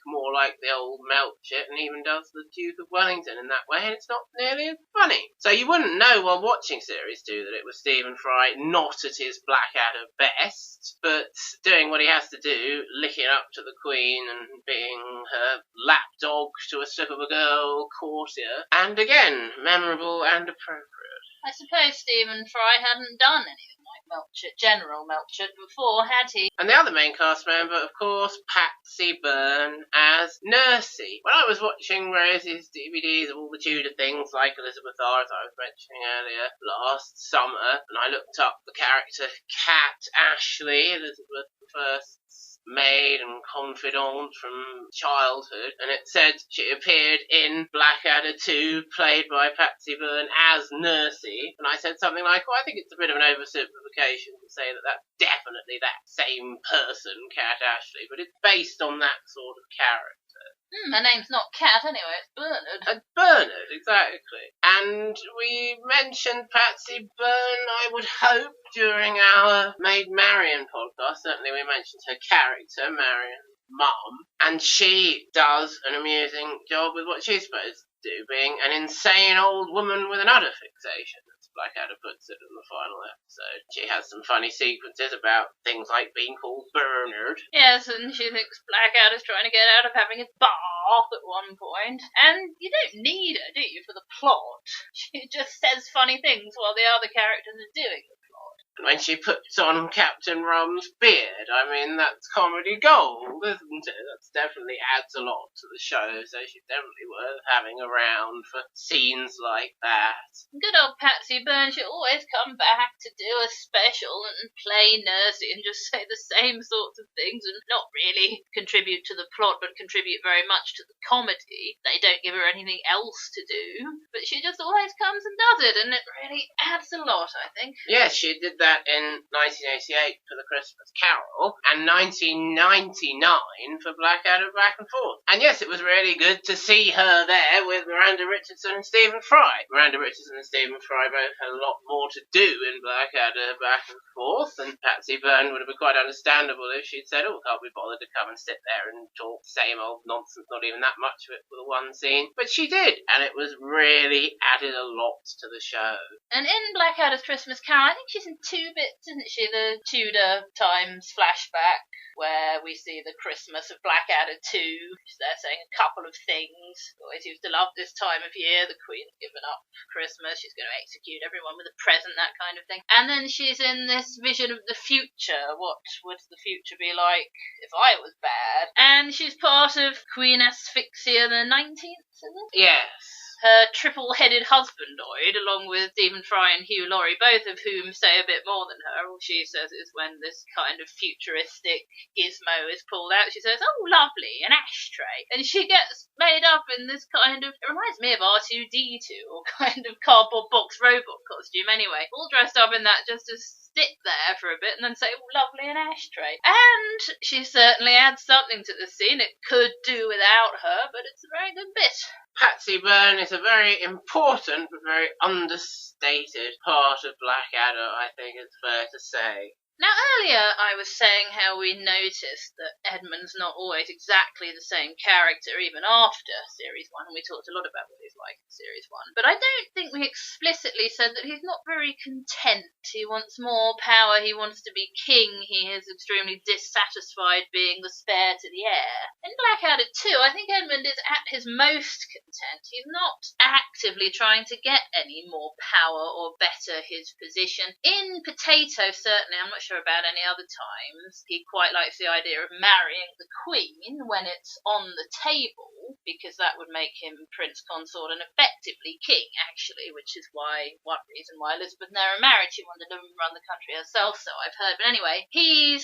more like the old Melchett, and even does the Duke of Wellington in that way, and it's not nearly as funny. So you wouldn't know while watching Series 2 that it was Stephen Fry not at his Blackadder best, but doing what he has to do, licking up to the Queen and being her lapdog to a slip of a girl courtier, and again, memorable and appropriate. I suppose Stephen Fry hadn't done anything like Melchett, General Melchett, before, had he? And the other main cast member, of course, Patsy Byrne as Nursey. When I was watching Rosie's DVDs of all the Tudor things like Elizabeth R, as I was mentioning earlier, last summer, and I looked up the character Cat Ashley, Elizabeth I's maid and confidant from childhood, and it said she appeared in Blackadder 2, played by Patsy Byrne as Nursey, and I said something like, "Well, I think it's a bit of an oversimplification to say that that's definitely that same person, Cat Ashley, but it's based on that sort of character." Her name's not Cat anyway, it's Bernard. Bernard, exactly. And we mentioned Patsy Byrne, I would hope, during our Maid Marian podcast. Certainly we mentioned her character, Marian's mum. And she does an amusing job with what she's supposed to do, being an insane old woman with an udder fixation. Blackadder puts it in the final episode. She has some funny sequences about things like being called Bernard. Yes, and she thinks Blackadder's trying to get out of having his bath at one point. And you don't need her, do you, for the plot? She just says funny things while the other characters are doing the plot. And when she puts on Captain Rum's beard, I mean, that's comedy gold, isn't it? That definitely adds a lot to the show, so she's definitely worth having around for scenes like that. Good old Patsy Byrne, she'll always come back to do a special and play Nursey and just say the same sorts of things and not really contribute to the plot, but contribute very much to the comedy. They don't give her anything else to do, but she just always comes and does it, and it really adds a lot, I think. Yes, she did that that in 1988 for The Christmas Carol, and 1999 for Blackadder Back and Forth. And yes, it was really good to see her there with Miranda Richardson and Stephen Fry. Miranda Richardson and Stephen Fry both had a lot more to do in Blackadder Back and Forth, and Patsy Byrne would have been quite understandable if she'd said, oh, can't be bothered to come and sit there and talk same old nonsense, not even that much of it for the one scene. But she did, and it was really added a lot to the show. And in Blackadder's Christmas Carol, I think she's in 2 bits, isn't she? The Tudor times flashback, where we see the Christmas of Blackadder 2. She's there saying a couple of things. Always used to love this time of year. The Queen's given up Christmas. She's going to execute everyone with a present, that kind of thing. And then she's in this vision of the future. What would the future be like if I was bad? And she's part of Queen Asphyxia the 19th, is it? Yes. Her triple-headed husbandoid, along with Stephen Fry and Hugh Laurie, both of whom say a bit more than her. All she says is when this kind of futuristic gizmo is pulled out, she says, oh, lovely, an ashtray. And she gets made up in this kind of, it reminds me of R2-D2, or kind of cardboard box robot costume anyway. All dressed up in that just to sit there for a bit and then say, oh, lovely, an ashtray. And she certainly adds something to the scene. It could do without her, but it's a very good bit. Patsy Byrne is a very important but very understated part of Blackadder, I think it's fair to say. Now, earlier I was saying how we noticed that Edmund's not always exactly the same character even after Series 1, and we talked a lot about what he's like in Series 1. But I don't think we explicitly said that he's not very content. He wants more power, he wants to be king, he is extremely dissatisfied being the spare to the heir. In Blackadder 2, I think Edmund is at his most content. He's not actively trying to get any more power or better his position. In Potato, certainly, I'm not sure about any other times, he quite likes the idea of marrying the Queen when it's on the table, because that would make him Prince Consort and effectively king, actually, which is one reason why Elizabeth never married. She wanted to run the country herself, so I've heard. But anyway, he's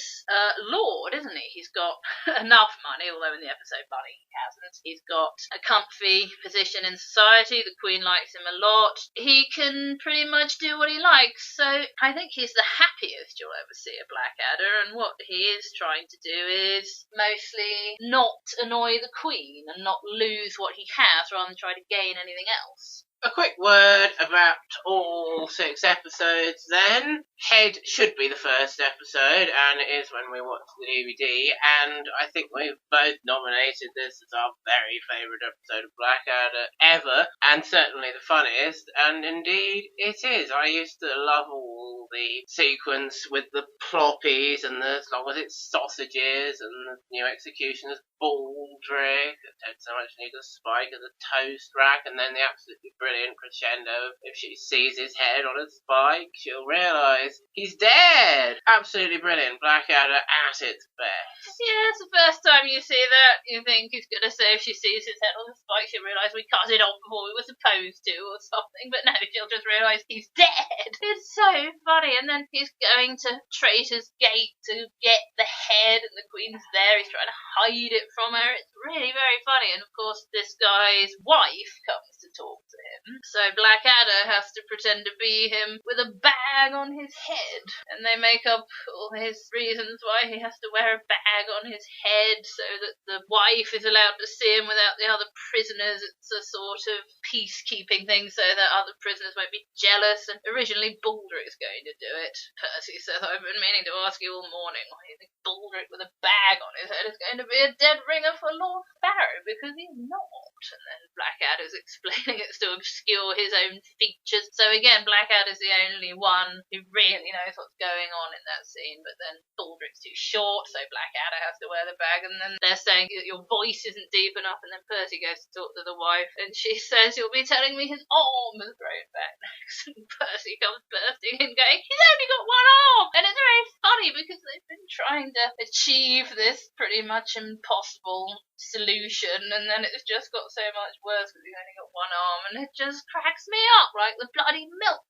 Lord, isn't he? He's got enough money, although in the episode Bunny he hasn't. He's got a comfy position in society. The Queen likes him a lot. He can pretty much do what he likes, so I think he's the happiest you'll ever see a Blackadder, and what he is trying to do is mostly not annoy the Queen and not lose what he has rather than try to gain anything else. A quick word about all 6 episodes then. Head should be the first episode, and it is when we watch the DVD, and I think we've both nominated this as our very favourite episode of Blackadder ever, and certainly the funniest, and indeed it is. I used to love all the sequence with the ploppies and the, was it sausages, and the new executioner's baldric, that had so much need a spike as a toast rack, and then the absolutely brilliant crescendo. If she sees his head on a spike, she'll realise he's dead. Absolutely brilliant. Blackadder at its best. Yeah, it's the first time you see that. You think he's going to say if she sees his head on the spike, she'll realise we cut it off before we were supposed to or something. But no, she'll just realise he's dead. It's so funny. And then he's going to Traitor's Gate to get the head, and the Queen's there. He's trying to hide it from her. It's really very funny. And of course, this guy's wife comes to talk to him. So Blackadder has to pretend to be him with a bag on his head. And they make up all his reasons why he has to wear a bag on his head so that the wife is allowed to see him without the other prisoners. It's a sort of peacekeeping thing so that other prisoners won't be jealous. And originally Baldric's going to do it. Percy says, I've been meaning to ask you all morning why you think Baldric with a bag on his head is going to be a dead ringer for Lord Sparrow, because he's not. And then Blackadder's explaining it's to obscure his own features. So again, Blackadder's the only one who really knows what's going on in that scene, but then Baldric's too short, so Blackadder has to wear the bag, and then they're saying your voice isn't deep enough, and then Percy goes to talk to the wife, and she says, you'll be telling me his arm has grown back next, and Percy comes bursting in going, he's only got one arm! And it's very funny because they've been trying to achieve this pretty much impossible solution, and then it's just got so much worse because he's only got one arm, and it just cracks me up like the bloody milk.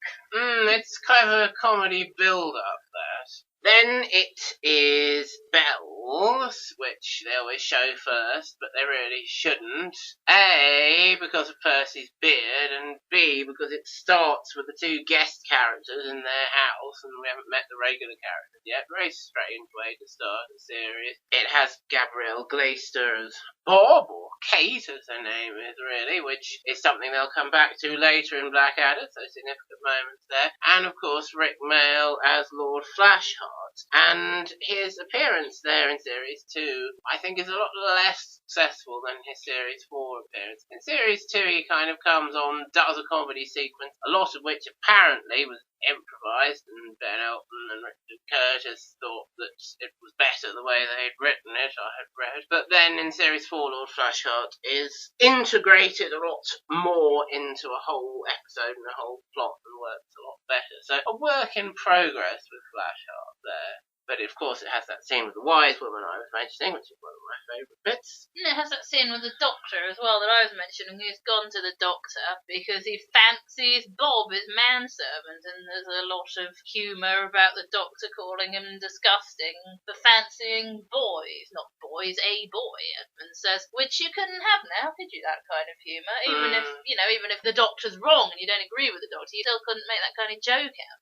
It's clever comedy build-up, that. Then it is Bells, which which they always show first, but they really shouldn't. A, because of Percy's beard, and B, because it starts with the two guest characters in their house, and we haven't met the regular characters yet. Very strange way to start a series. It has Gabrielle Glaister as Bob, or Kate as her name is really, which is something they'll come back to later in Blackadder, so significant moments there. And of course Rick Mail as Lord Flashheart. And his appearance there in Series 2, I think, is a lot less successful than his Series 4 appearance. In Series 2 he kind of comes on, does a comedy sequence, a lot of which apparently was improvised, and Ben Elton and Richard Curtis thought that it was better the way they'd written it, I had read. But then in Series 4, Lord Flashheart is integrated a lot more into a whole episode and a whole plot, and works a lot better. So a work in progress with Flashheart there. But of course it has that scene with the wise woman I was mentioning, which is one of my favourite bits. And it has that scene with the doctor as well that I was mentioning, who's gone to the doctor because he fancies Bob, his manservant, and there's a lot of humour about the doctor calling him disgusting for fancying boys, not boys, a boy. Edmund says, which you couldn't have now, could you, that kind of humour? Even if the doctor's wrong and you don't agree with the doctor, you still couldn't make that kind of joke out.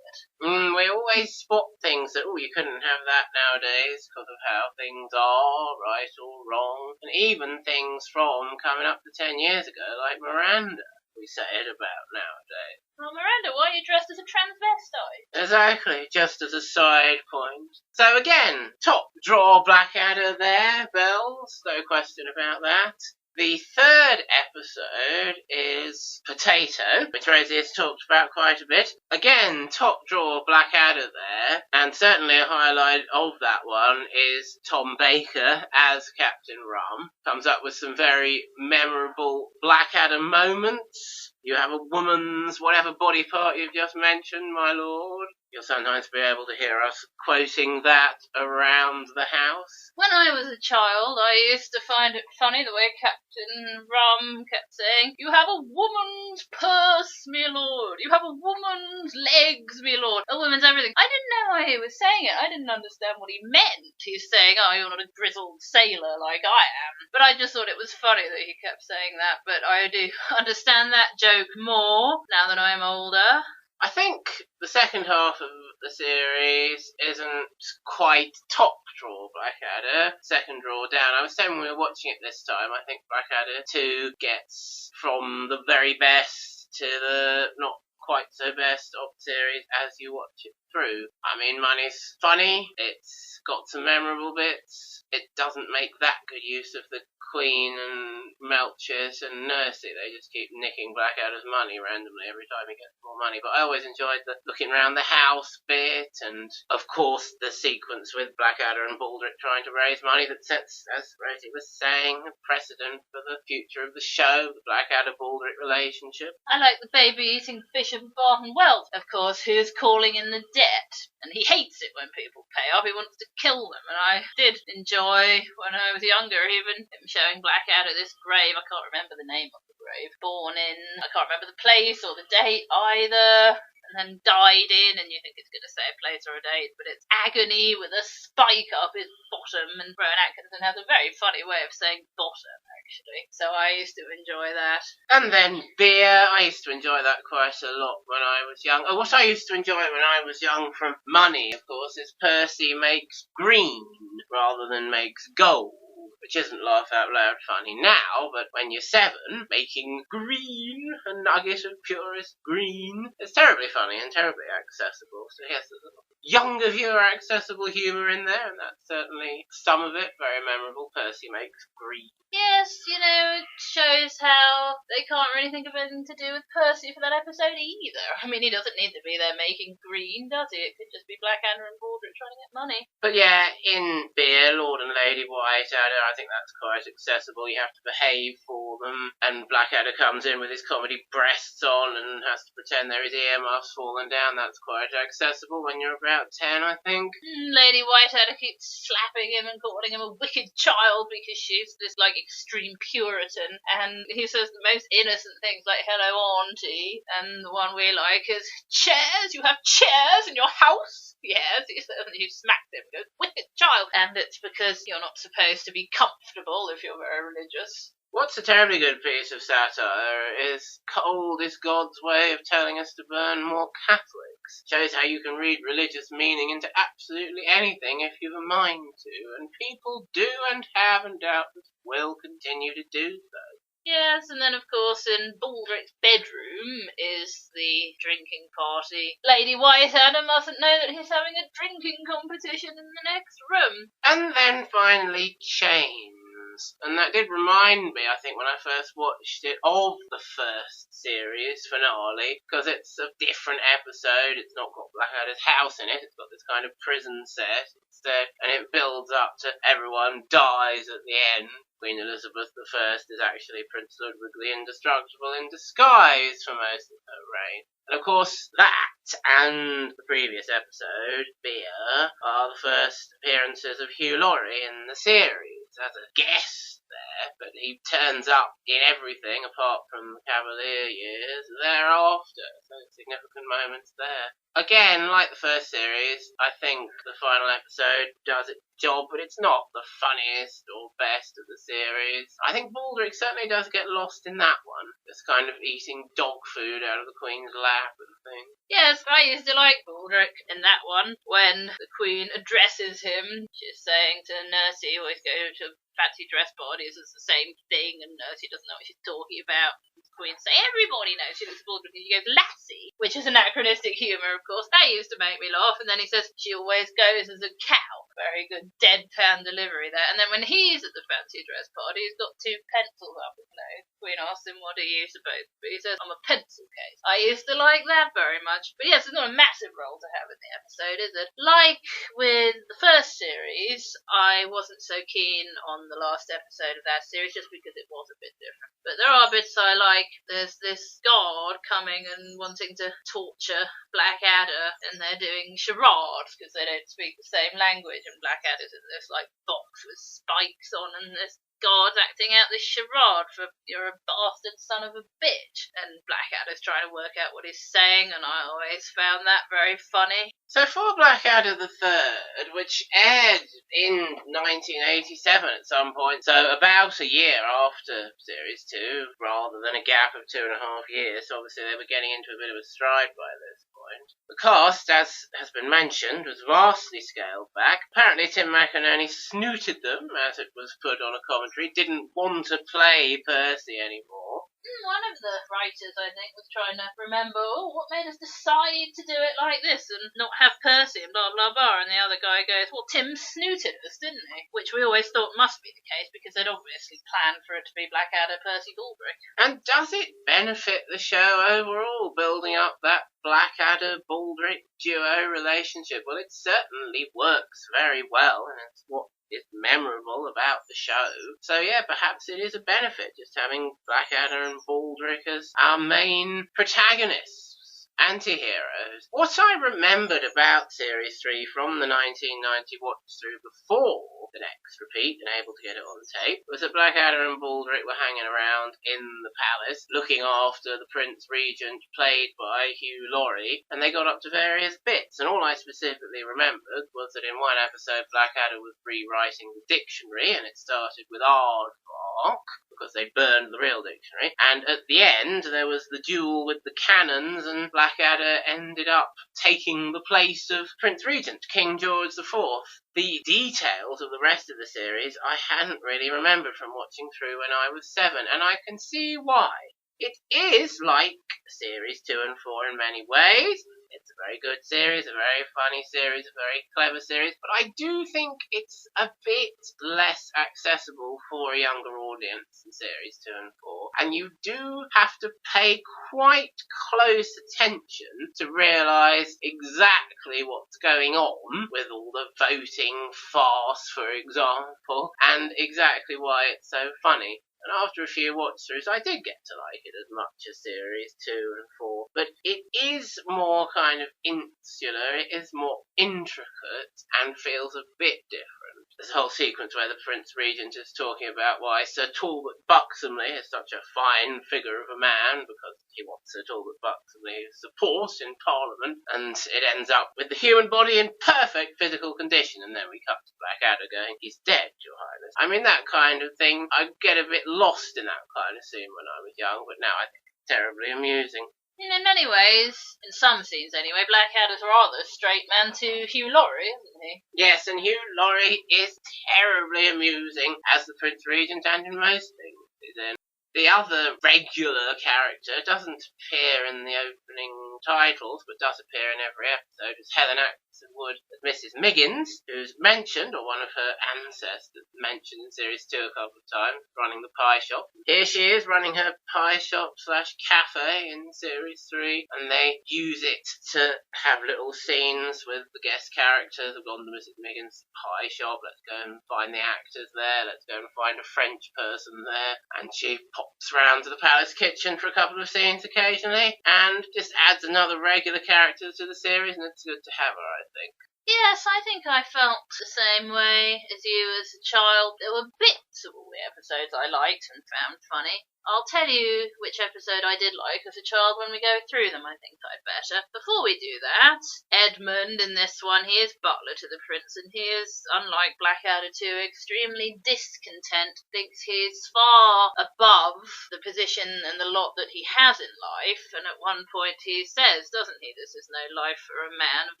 We always spot things that, you couldn't have that nowadays because of how things are, right or wrong. And even things from coming up to 10 years ago, like Miranda, we say it about nowadays. Well, Miranda, why are you dressed as a transvestite? Exactly, just as a side point. So again, top draw Blackadder there, Bells, no question about that. The third episode is Potato, which Rosie has talked about quite a bit. Again, top draw Blackadder there, and certainly a highlight of that one is Tom Baker as Captain Rum. Comes up with some very memorable Blackadder moments. You have a woman's whatever body part you've just mentioned, my lord. You'll sometimes be able to hear us quoting that around the house. When I was a child, I used to find it funny the way Captain Rum kept saying, "You have a woman's purse, me lord. You have a woman's legs, me lord. A woman's everything." I didn't know why he was saying it. I didn't understand what he meant. He's saying, "Oh, you're not a grizzled sailor like I am." But I just thought it was funny that he kept saying that. But I do understand that joke more now that I'm older. I think the second half of the series isn't quite top draw Blackadder, second draw down. I was saying when we were watching it this time, I think Blackadder 2 gets from the very best to the not quite so best of the series as you watch it through. I mean, Money's funny, it's got some memorable bits, it doesn't make that good use of the Queen and Melchis and Nursey. They just keep nicking Blackadder's money randomly every time he gets more money. But I always enjoyed the looking around the house bit, and of course the sequence with Blackadder and Baldric trying to raise money that sets, as Rosie was saying, a precedent for the future of the show, the Blackadder-Baldric relationship. I like the baby-eating Bishop of Barton Wells, of course, who's calling in the debt, and he hates it when people pay off. He wants to kill them, and I did enjoy, when I was younger, even him showing Blackadder this grave. I can't remember the name of the grave. Born in, I can't remember the place or the date either, and then died in, and you think it's going to say a place or a date, but it's Agony with a spike up his bottom, and Rowan Atkinson has a very funny way of saying bottom, actually. So I used to enjoy that. And then beer. I used to enjoy that quite a lot when I was young. Oh, what I used to enjoy when I was young from Money, of course, is Percy makes green rather than makes gold, which isn't laugh out loud funny now, but when you're 7, making green, a nugget of purest green, it's terribly funny and terribly accessible. So yes, there's a younger viewer accessible humour in there, and that's certainly some of it, very memorable. Percy makes green. Yes, it shows how they can't really think of anything to do with Percy for that episode either. I mean, he doesn't need to be there making green, does he? It could just be Blackadder and Baldric trying to get money. But yeah, in Beer, Lord and Lady Whiteadder, I I think that's quite accessible. You have to behave for them, and Blackadder comes in with his comedy breasts on and has to pretend there is earmuffs falling down. That's quite accessible when you're about 10, I think. Lady Whiteadder keeps slapping him and calling him a wicked child because she's this, like, extreme Puritan, and he says the most innocent things like, hello, auntie, and the one we like is, chairs? You have chairs in your house? Yes, he says, and he smacks him and goes, wicked child, and it's because you're not supposed to be comfortable if you're very religious. What's a terribly good piece of satire is Cold is God's way of telling us to burn more Catholics. Shows how you can read religious meaning into absolutely anything if you've a mind to, and people do and have and doubtless will continue to do so. Yes, and then of course in Baldric's bedroom is the drinking party. Lady Whiteadder mustn't know that he's having a drinking competition in the next room. And then finally Chains. And that did remind me, I think, when I first watched it, of the first series finale, because it's a different episode. It's not got Blackadder's house in it. It's got this kind of prison set instead, and it builds up to everyone dies at the end. Queen Elizabeth I is actually Prince Ludwig the Indestructible in disguise for most of her reign. And of course, that and the previous episode, Beer, are the first appearances of Hugh Laurie in the series as a guest there, but he turns up in everything apart from the Cavalier years thereafter, so significant moments there. Again, like the first series, I think the final episode does its job, but it's not the funniest or best of the series. I think Baldric certainly does get lost in that one, just kind of eating dog food out of the Queen's lap and things. Yes, I used to like Baldric in that one, when the Queen addresses him. She's saying to Nursey, always go to fancy dress parties, it's the same thing, and Nursey doesn't know what she's talking about. The Queen say, everybody knows she looks Baldric, and she goes, lassie, which is anachronistic humour, of course. That used to make me laugh, and then he says, she always goes as a cow. Very good deadpan delivery there. And then when he's at the fancy dress party, he's got two pencils up his nose. The Queen asks him, what are you supposed to be? He says, I'm a pencil case. I used to like that very much. But yes, it's not a massive role to have in the episode, is it? Like with the first series, I wasn't so keen on the last episode of that series just because it was a bit different. But there are bits I like. There's this guard coming and wanting to torture Blackadder, and they're doing charades because they don't speak the same language, and Blackadder's in this like box with spikes on, and this guard's acting out this charade for you're a bastard son of a bitch, and Blackadder's trying to work out what he's saying, and I always found that very funny. So for Blackadder the Third, which aired in 1987 at some point, so about a year after Series 2, rather than a gap of 2.5 years, so obviously they were getting into a bit of a stride by this point. The cast, as has been mentioned, was vastly scaled back. Apparently Tim McInerney snooted them, as it was put on a commentary, didn't want to play Percy anymore. One of the writers, I think, was trying to remember, what made us decide to do it like this and not have Percy and blah, blah, blah. And the other guy goes, well, Tim snooted us, didn't he? Which we always thought must be the case because they'd obviously planned for it to be Blackadder, Percy, Baldric. And does it benefit the show overall, building up that Blackadder-Baldric duo relationship? Well, it certainly works very well, and it's what is memorable about the show. So yeah, perhaps it is a benefit just having Blackadder and Baldric as our main protagonists, anti-heroes. What I remembered about Series 3 from the 1990 watch through before the next repeat and able to get it on tape was that Blackadder and Baldric were hanging around in the palace looking after the Prince Regent played by Hugh Laurie, and they got up to various bits, and all I specifically remembered was that in one episode Blackadder was rewriting the dictionary and it started with aardvark because they burned the real dictionary, and at the end there was the duel with the cannons and Blackadder ended up taking the place of Prince Regent, King George IV. The details of the rest of the series I hadn't really remembered from watching through when I was 7, and I can see why. It is like Series 2 and 4 in many ways. It's a very good series, a very funny series, a very clever series, but I do think it's a bit less accessible for a younger audience than series 2 and 4, and you do have to pay quite close attention to realise exactly what's going on with all the voting farce, for example, and exactly why it's so funny. And after a few watch-throughs, I did get to like it as much as Series 2 and 4. But it is more kind of insular, it is more intricate, and feels a bit different. There's a whole sequence where the Prince Regent is talking about why Sir Talbot Buxomley is such a fine figure of a man, because he wants Sir Talbot Buxomley's support in Parliament, and it ends up with the human body in perfect physical condition, and then we cut to Blackadder going, he's dead, Your Highness. I mean, that kind of thing, I get a bit lost in that kind of scene when I was young, but now I think it's terribly amusing. In many ways, in some scenes anyway, Blackadder's rather a straight man to Hugh Laurie, isn't he? Yes, and Hugh Laurie is terribly amusing as the Prince Regent and in most things he's in. The other regular character doesn't appear in the opening titles, but does appear in every episode, as Helen Atkinson would as Mrs. Miggins, who's mentioned, or one of her ancestors mentioned in Series 2 a couple of times, running the pie shop. Here she is running her pie shop / cafe in Series 3, and they use it to have little scenes with the guest characters. We've gone to Mrs. Miggins' pie shop, let's go and find the actors there, let's go and find a French person there, and she pops round to the palace kitchen for a couple of scenes occasionally, and just adds another regular character to the series, and it's good to have her, I think. Yes, I think I felt the same way as you as a child. There were bits of all the episodes I liked and found funny. I'll tell you which episode I did like as a child when we go through them, I think I'd better. Before we do that, Edmund in this one, he is butler to the prince, and he is, unlike Blackadder 2, extremely discontent, thinks he's far above the position and the lot that he has in life, and at one point he says, doesn't he, this is no life for a man of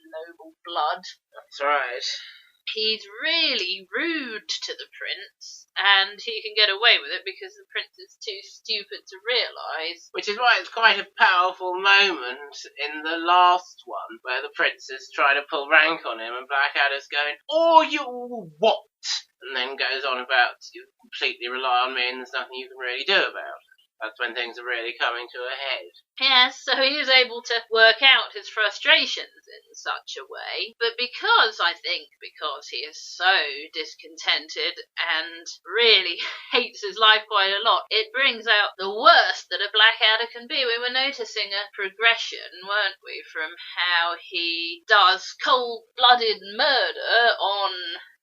noble blood. That's right. He's really rude to the prince, and he can get away with it because the prince is too stupid to realise. Which is why it's quite a powerful moment in the last one, where the prince is trying to pull rank on him, and Blackadder's going, "Oh, you what?" and then goes on about, "You completely rely on me and there's nothing you can really do about it." That's when things are really coming to a head. Yes, so he is able to work out his frustrations in such a way, but because he is so discontented and really hates his life quite a lot, it brings out the worst that a Blackadder can be. We were noticing a progression, weren't we, from how he does cold-blooded murder on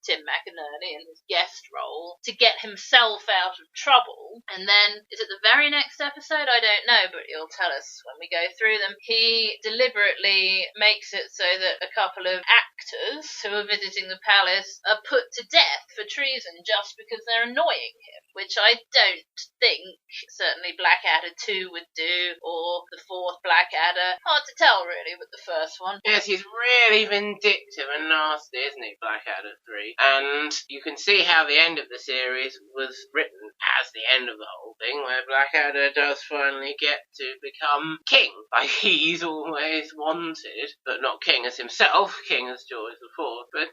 Tim McInerney in his guest role to get himself out of trouble, and then is it the very next episode? I don't know, but he'll tell us when we go through them. He deliberately makes it so that a couple of actors who are visiting the palace are put to death for treason just because they're annoying him, which I don't think certainly Blackadder 2 would do, or the fourth Blackadder. Hard to tell really with the first one. Yes, he's really vindictive and nasty, isn't he, Blackadder 3? And you can see how the end of the series was written as the end of the whole thing, where Blackadder does finally get to become king, like he's always wanted, but not king as himself, king as George IV. But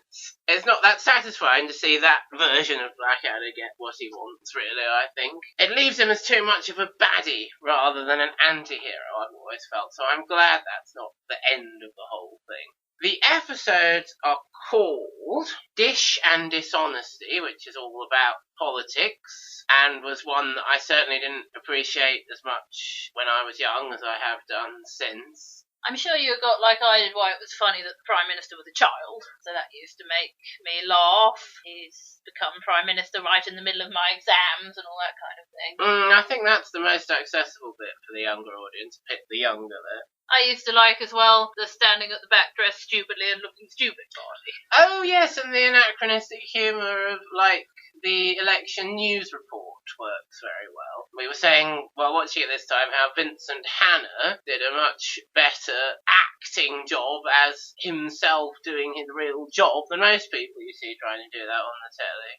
it's not that satisfying to see that version of Blackadder get what he wants, really, I think. It leaves him as too much of a baddie rather than an anti-hero, I've always felt, so I'm glad that's not the end of the whole thing. The episodes are called Dish and Dishonesty, which is all about politics, and was one that I certainly didn't appreciate as much when I was young as I have done since. I'm sure you got, like I did, why it was funny that the Prime Minister was a child, so that used to make me laugh. He's become Prime Minister right in the middle of my exams and all that kind of thing. I think that's the most accessible bit for the younger audience, pick the younger there. I used to like as well the standing at the back dressed stupidly and looking stupid party. Oh yes, and the anachronistic humour of, like, the election news report, works very well. We were saying, while watching it this time, how Vincent Hanna did a much better acting job as himself doing his real job than most people you see trying to do that on the telly.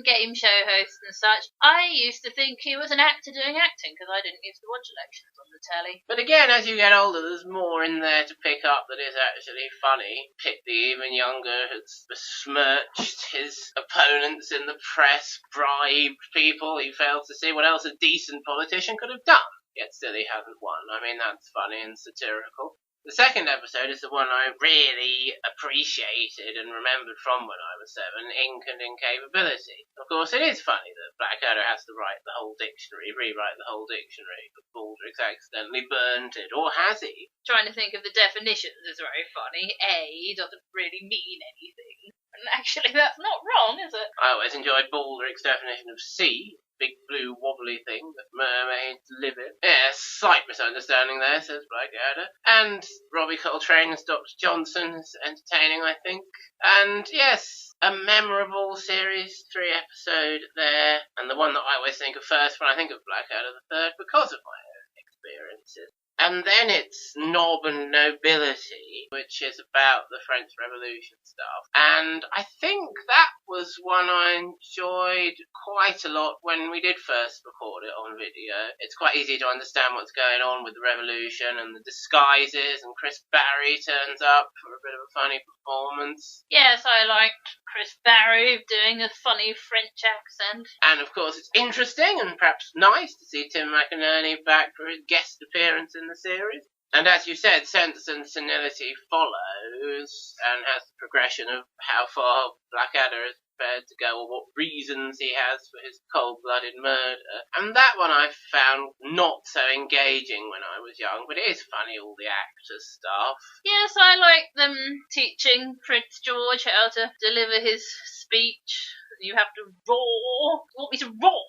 Game show host and such. I used to think he was an actor doing acting because I didn't used to watch elections on the telly. But again, as you get older, there's more in there to pick up that is actually funny. Pitt, the even younger, has besmirched his opponents in the press, bribed people he fails to see what else a decent politician could have done. Yet still he hasn't won. I mean, that's funny and satirical. The second episode is the one I really appreciated and remembered from when I was 7, Ink and Incapability. Of course, it is funny that Blackadder has to rewrite the whole dictionary, but Baldrick's accidentally burnt it, or has he? Trying to think of the definitions is very funny. A doesn't really mean anything. And actually, that's not wrong, is it? I always enjoyed Baldrick's definition of C. Big blue wobbly thing that mermaids live in. Yes, slight misunderstanding there, says Blackadder. And Robbie Coltrane as Dr. Johnson is entertaining, I think. And yes, a memorable Series 3 episode there, and the one that I always think of first when I think of Blackadder, the third, because of my own experiences. And then it's Nob and Nobility, which is about the French Revolution stuff. And I think that was one I enjoyed quite a lot when we did first record it on video. It's quite easy to understand what's going on with the revolution and the disguises, and Chris Barry turns up for a bit of a funny performance. Yes, I liked Chris Barry doing a funny French accent. And of course it's interesting and perhaps nice to see Tim McInerney back for his guest appearance in the series. And as you said, Sense and Senility follows and has the progression of how far Blackadder is prepared to go, or what reasons he has for his cold-blooded murder. And that one I found not so engaging when I was young, but it is funny, all the actor stuff. Yes, I like them teaching Prince George how to deliver his speech. You have to roar. You want me to roar?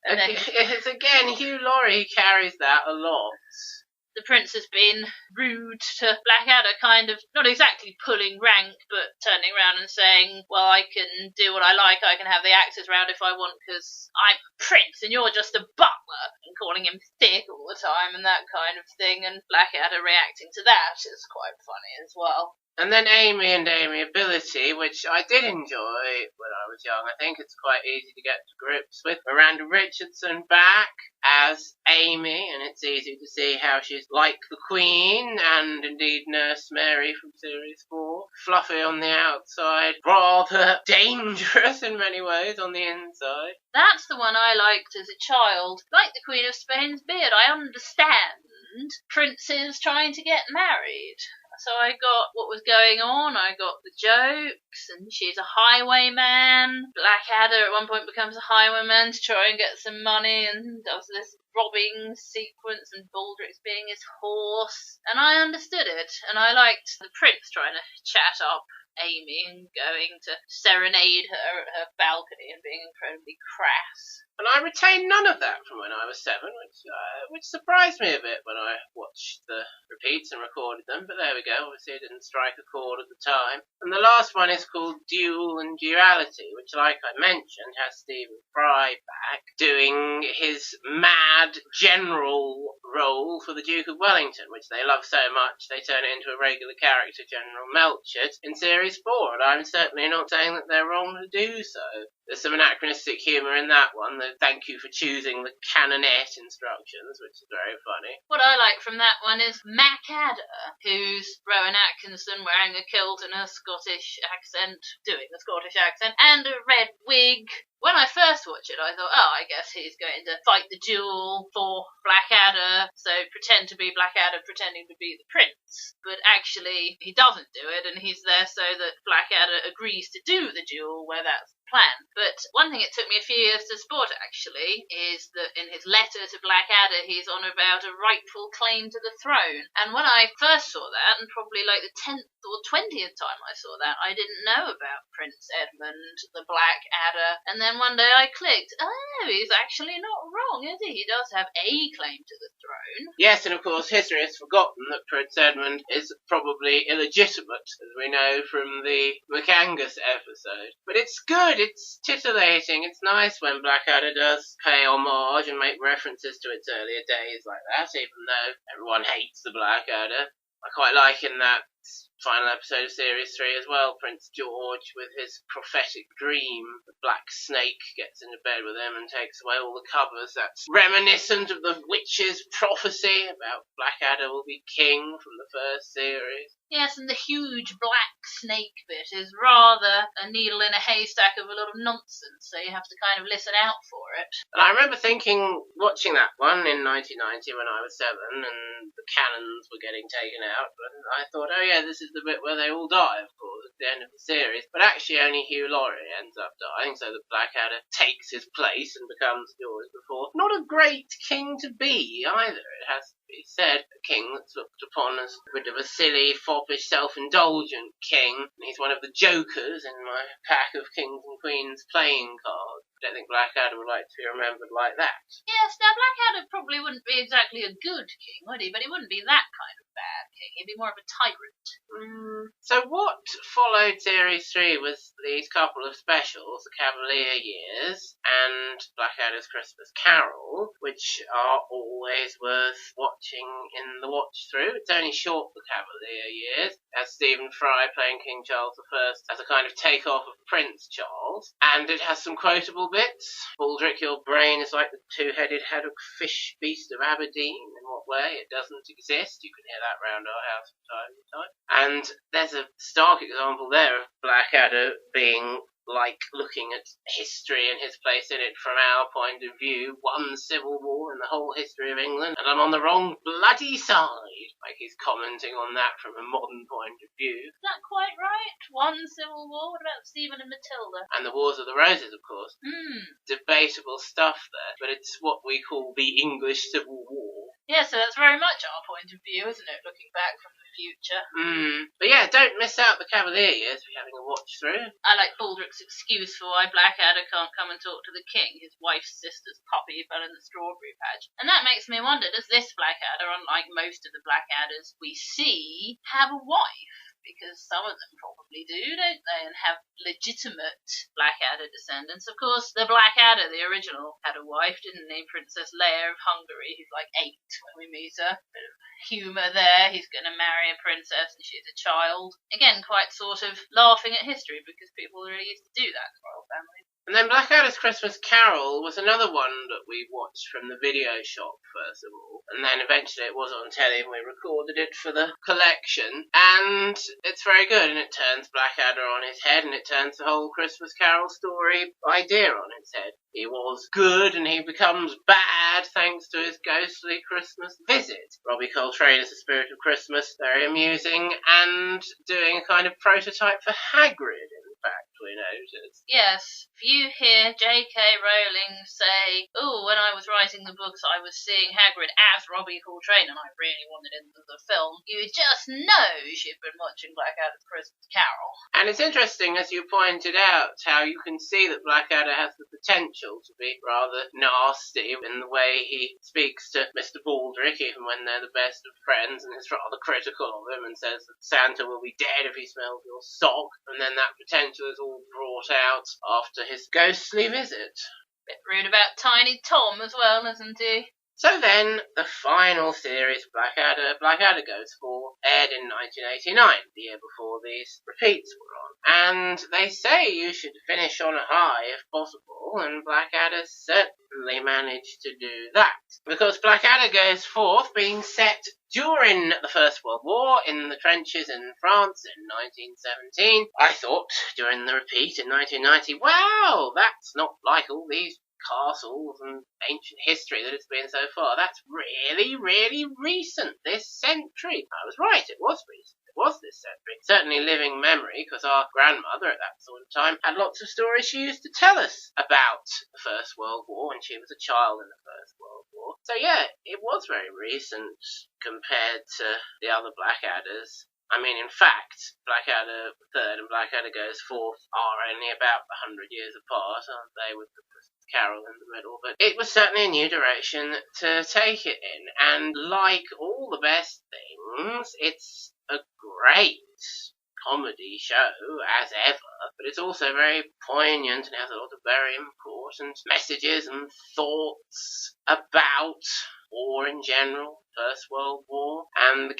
And then It's again, Hugh Laurie carries that a lot. the prince has been rude to Blackadder, kind of, not exactly pulling rank, but turning around and saying, well, I can do what I like, I can have the actors round if I want, because I'm a prince and you're just a butler, and calling him thick all the time and that kind of thing, and Blackadder reacting to that is quite funny as well. And then Amy and Amiability, which I did enjoy when I was young. I think it's quite easy to get to grips with. Miranda Richardson back as Amy, and it's easy to see how she's like the Queen, and indeed Nurse Mary from Series 4. Fluffy on the outside, rather dangerous in many ways on the inside. That's the one I liked as a child. Like the Queen of Spain's beard, I understand princes trying to get married. So I got what was going on, I got the jokes, and she's a highwayman. Blackadder at one point becomes a highwayman to try and get some money and does this robbing sequence, and Baldrick's being his horse. And I understood it, and I liked the prince trying to chat up Amy and going to serenade her at her balcony and being incredibly crass. And I retained none of that from when I was 7, which surprised me a bit when I watched the repeats and recorded them. But there we go, obviously it didn't strike a chord at the time. And the last one is called Duel and Duality, which, like I mentioned, has Stephen Fry back doing his mad general role for the Duke of Wellington, which they love so much they turn it into a regular character, General Melchett, in Series 4. And I'm certainly not saying that they're wrong to do so. There's some anachronistic humour in that one. Thank you for choosing the canonette instructions, which is very funny. What I like from that one is Blackadder, who's Rowan Atkinson wearing a kilt and a Scottish accent, doing a Scottish accent, and a red wig. When I first watched it, I thought, oh, I guess he's going to fight the duel for Blackadder, so pretend to be Blackadder pretending to be the prince. But actually, he doesn't do it, and he's there so that Blackadder agrees to do the duel where that's the plan. But one thing it took me a few years to spot, actually, is that in his letter to Blackadder, he's on about a rightful claim to the throne. And when I first saw that, and probably like the 10th or 20th time I saw that, I didn't know about Prince Edmund, the Blackadder, and then one day I clicked, oh, he's actually not wrong, is he? He does have a claim to the throne. Yes, and of course history has forgotten that Prince Edmund is probably illegitimate, as we know from the McAngus episode. But it's good, it's titillating, it's nice when Blackadder does pay homage and make references to its earlier days like that, even though everyone hates the Blackadder. I quite like in that final episode of Series 3 as well, Prince George with his prophetic dream. The black snake gets into bed with him and takes away all the covers. That's reminiscent of the witch's prophecy about Blackadder will be king from the first series. Yes, and the huge black snake bit is rather a needle in a haystack of a lot of nonsense, so you have to kind of listen out for it. And I remember thinking, watching that one in 1990 when I was 7 and the cannons were getting taken out, and I thought, oh yeah, this is the bit where they all die, of course, at the end of the series. But actually only Hugh Laurie ends up dying, so that Blackadder takes his place and becomes George before. Not a great king to be, either, it has to be said. A king that's looked upon as a bit of a silly, foppish, self-indulgent king. And he's one of the jokers in my pack of kings and queens playing cards. I don't think Blackadder would like to be remembered like that. Yes, now Blackadder probably wouldn't be exactly a good king, would he? But he wouldn't be that kind of bad king. He'd be more of a tyrant. So what followed Series 3 was these couple of specials, the Cavalier Years and Blackadder's Christmas Carol, which are always worth watching in the watch-through. It's only short, the Cavalier Years, as Stephen Fry playing King Charles I as a kind of take-off of Prince Charles, and it has some quotable bits. Baldric, your brain is like the two-headed haddock fish beast of Aberdeen. In what way? It doesn't exist. You can hear that round our house from time to time. And there's a stark example there of Blackadder being like looking at history and his place in it from our point of view. One civil war in the whole history of England, and I'm on the wrong bloody side. Like he's commenting on that from a modern point of view. Is that quite right? One civil war? What about Stephen and Matilda? And the Wars of the Roses, of course. Debatable stuff there, but it's what we call the English Civil War. Yeah, so that's very much our point of view, isn't it? Looking back from the future. But yeah, don't miss out the Cavalier Years if you're having a watch through. I like Baldric's excuse for why Blackadder can't come and talk to the king. His wife's sister's puppy fell in the strawberry patch. And that makes me wonder, does this Blackadder, unlike most of the Blackadders we see, have a wife? Because some of them probably do, don't they? And have legitimate Blackadder descendants. Of course, the Blackadder, the original, had a wife, didn't he? Princess Leia of Hungary, who's like 8 when we meet her. Bit of humour there. He's going to marry a princess and she's a child. Again, quite sort of laughing at history because people really used to do that in royal families. And then Blackadder's Christmas Carol was another one that we watched from the video shop, first of all. And then eventually it was on telly and we recorded it for the collection. And it's very good, and it turns Blackadder on his head, and it turns the whole Christmas Carol story idea on its head. He was good and he becomes bad thanks to his ghostly Christmas visit. Robbie Coltrane is the spirit of Christmas, very amusing, and doing a kind of prototype for Hagrid, in fact, we noticed. Yes, if you hear J.K. Rowling say, oh, when I was writing the books I was seeing Hagrid as Robbie Coltrane and I really wanted him in the film, you just know she'd been watching Blackadder's Christmas Carol. And it's interesting, as you pointed out, how you can see that Blackadder has the potential to be rather nasty in the way he speaks to Mr. Baldric, even when they're the best of friends, and is rather critical of him and says that Santa will be dead if he smells your sock, and then that potential is all brought out after his ghostly visit. Bit rude about Tiny Tom as well, isn't he? So then, the final series, Blackadder Goes 4, aired in 1989, the year before these repeats were on. And they say you should finish on a high if possible, and Blackadder certainly managed to do that. Because Blackadder Goes Forth being set during the First World War in the trenches in France in 1917, I thought, during the repeat in 1990, wow, that's not like all these castles and ancient history that it's been so far. That's really, really recent, this century. I was right, it was recent. It was this century. Certainly living memory, because our grandmother at that sort of time had lots of stories she used to tell us about the First World War when she was a child in the First World War. So yeah, it was very recent compared to the other Blackadders. I mean, in fact, Blackadder Third and Blackadder Goes Fourth are only about 100 years apart, aren't they, with the Carol in the middle? But it was certainly a new direction to take it in, and like all the best things, it's a great comedy show as ever, but it's also very poignant and has a lot of very important messages and thoughts about war in general, First World War, and the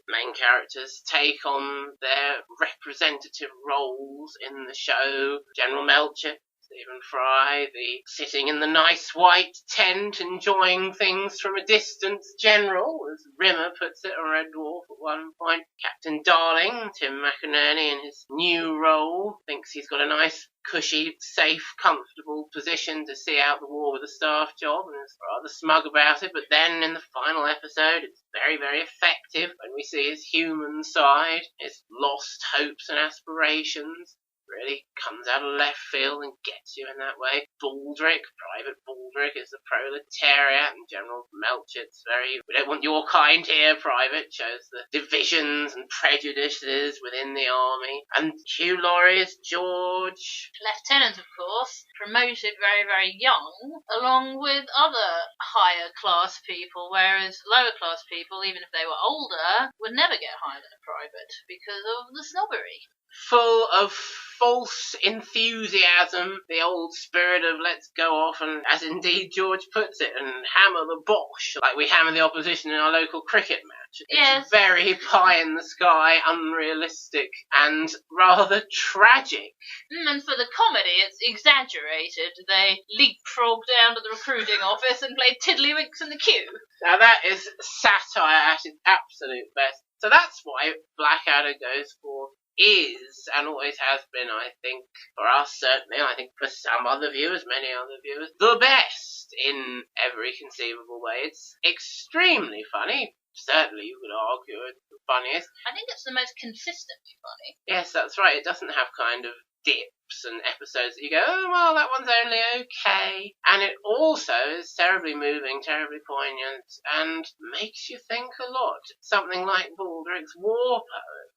main characters, take on their representative roles in the show. General Melcher, Stephen Fry, the sitting in the nice white tent enjoying things from a distance general, as Rimmer puts it on Red Dwarf at one point. Captain Darling, Tim McInerney, in his new role, thinks he's got a nice, cushy, safe, comfortable position to see out the war with a staff job, and is rather smug about it. But then in the final episode, it's very, very effective when we see his human side, his lost hopes and aspirations. Really comes out of left field and gets you in that way. Private Baldrick is the proletariat, and General Melchit's we don't want your kind here, Private, shows the divisions and prejudices within the army. And Hugh Laurie is George. Lieutenant, of course, promoted very, very young, along with other higher class people, whereas lower class people, even if they were older, would never get higher than a private because of the snobbery. Full of false enthusiasm, the old spirit of let's go off and, as indeed George puts it, and hammer the Boche, like we hammer the opposition in our local cricket match. Yes. It's very pie in the sky, unrealistic, and rather tragic. And for the comedy, it's exaggerated. They leapfrog down to the recruiting office and play tiddlywinks in the queue. Now that is satire at its absolute best. So that's why Blackadder Goes Forth is, and always has been, I think, for us certainly, I think for some other viewers, many other viewers, the best in every conceivable way. It's extremely funny. Certainly you could argue it's the funniest. I think it's the most consistently funny. Yes, that's right. It doesn't have kind of dips and episodes that you go, oh, well, that one's only okay. And it also is terribly moving, terribly poignant, and makes you think a lot. Something like Baldrick's war poem.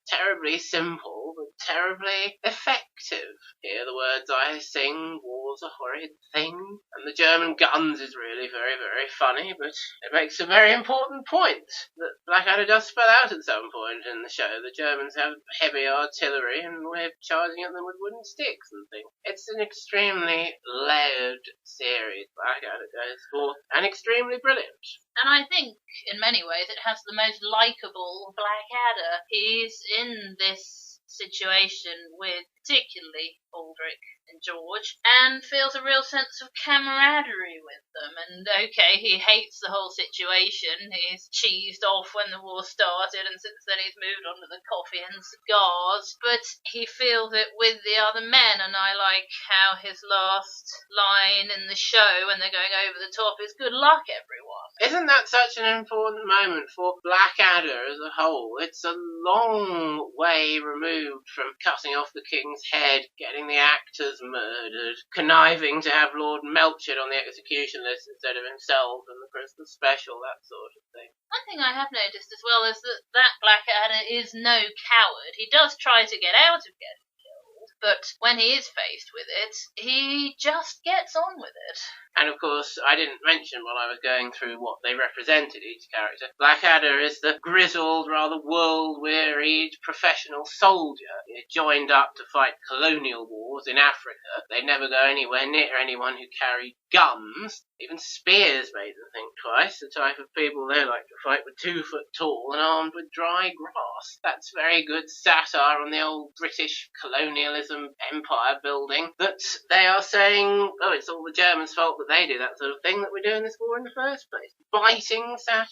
Terribly simple, but terribly effective. Hear the words I sing, war's a horrid thing. And the German guns is really very, very funny, but it makes a very important point that Blackadder does spell out at some point in the show. The Germans have heavy artillery and we're charging at them with wooden sticks and things. It's an extremely layered series, Blackadder Goes Forth, and extremely brilliant. And I think, in many ways, it has the most likeable Blackadder. He's in this situation with particularly Baldrick and George, and feels a real sense of camaraderie with them. And okay, he hates the whole situation. He's cheesed off when the war started, and since then he's moved on to the coffee and cigars. But he feels it with the other men, and I like how his last line in the show, when they're going over the top, is "Good luck, everyone." Isn't that such an important moment for Blackadder as a whole? It's a long way removed from cutting off the king's head, getting the actors murdered, conniving to have Lord Melchett on the execution list instead of himself in the Christmas special, that sort of thing. One thing I have noticed as well is that Blackadder is no coward. He does try to get out of getting killed, but when he is faced with it, he just gets on with it. And of course, I didn't mention while I was going through what they represented, each character. Blackadder is the grizzled, rather world-wearied professional soldier. He joined up to fight colonial wars in Africa. They'd never go anywhere near anyone who carried guns. Even spears made them think twice. The type of people they like to fight were 2 foot tall and armed with dry grass. That's very good satire on the old British colonialism empire building. That they are saying, oh, it's all the Germans' fault that they do that sort of thing, that we're doing this war in the first place. Biting satire.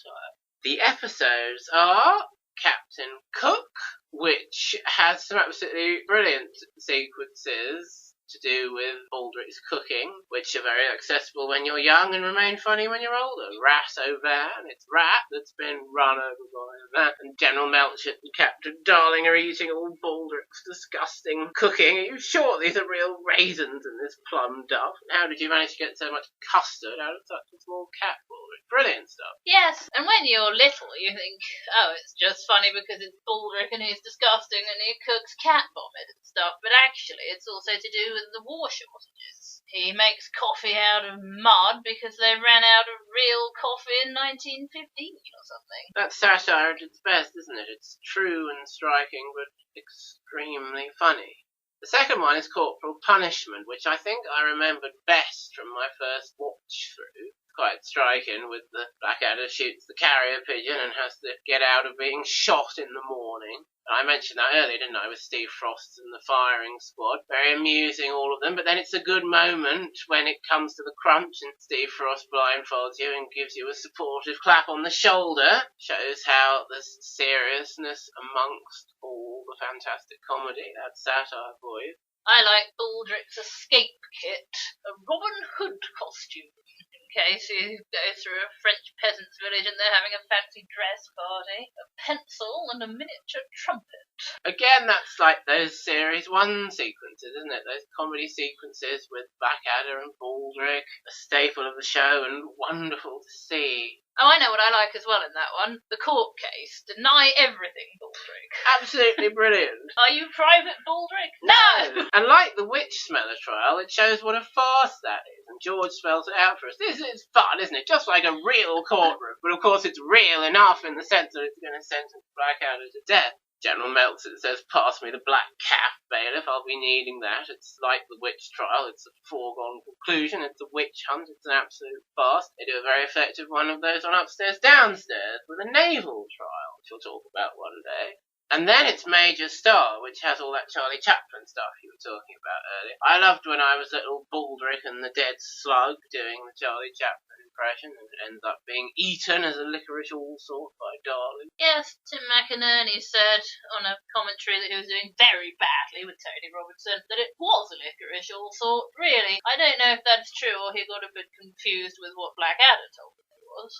The episodes are Captain Cook, which has some absolutely brilliant sequences to do with Baldrick's cooking, which are very accessible when you're young and remain funny when you're older. Rat O'Van, it's Rat that's been run over by a man, and General Melchett and Captain Darling are eating all Baldrick's disgusting cooking. Are you sure these are real raisins in this plum duff? And how did you manage to get so much custard out of such a small cat, Baldrick? Brilliant stuff. Yes, and when you're little, you think, oh, it's just funny because it's Baldrick and he's disgusting and he cooks cat vomit and stuff, but actually it's also to do with the war shortages. He makes coffee out of mud because they ran out of real coffee in 1915 or something. That's satire at its best, isn't it? It's true and striking, but extremely funny. The second one is Corporal Punishment, which I think I remembered best from my first watch through. Quite striking, with the Blackadder shoots the carrier pigeon and has to get out of being shot in the morning. I mentioned that earlier, didn't I, with Steve Frost and the firing squad. Very amusing, all of them, but then it's a good moment when it comes to the crunch and Steve Frost blindfolds you and gives you a supportive clap on the shoulder. Shows how there's seriousness amongst all the fantastic comedy. That's satire for you. I like Baldrick's escape kit, a Robin Hood costume, in case you go through a French peasant's village and they're having a fancy dress party, a pencil and a miniature trumpet. Again, that's like those Series 1 sequences, isn't it? Those comedy sequences with Blackadder and Baldrick, a staple of the show and wonderful to see. Oh, I know what I like as well in that one. The court case. Deny everything, Baldrick. Absolutely brilliant. Are you Private Baldrick? No! And like the witch smeller trial, it shows what a farce that is, and George spells it out for us. This is fun, isn't it? Just like a real courtroom, but of course it's real enough in the sense that it's going to sentence Blackadder to death. General Meltzer says, pass me the black calf, bailiff, I'll be needing that. It's like the witch trial, it's a foregone conclusion, it's a witch hunt, it's an absolute farce. They do a very effective one of those on Upstairs Downstairs with a naval trial, which we'll talk about one day. And then it's Major Star, which has all that Charlie Chaplin stuff you were talking about earlier. I loved when I was little Baldrick and the dead slug doing the Charlie Chaplin impression, and it ends up being eaten as a licorice allsort by Darling. Yes, Tim McInerney said on a commentary that he was doing very badly with Tony Robinson that it was a licorice allsort. Really, I don't know if that's true or he got a bit confused with what Blackadder told him.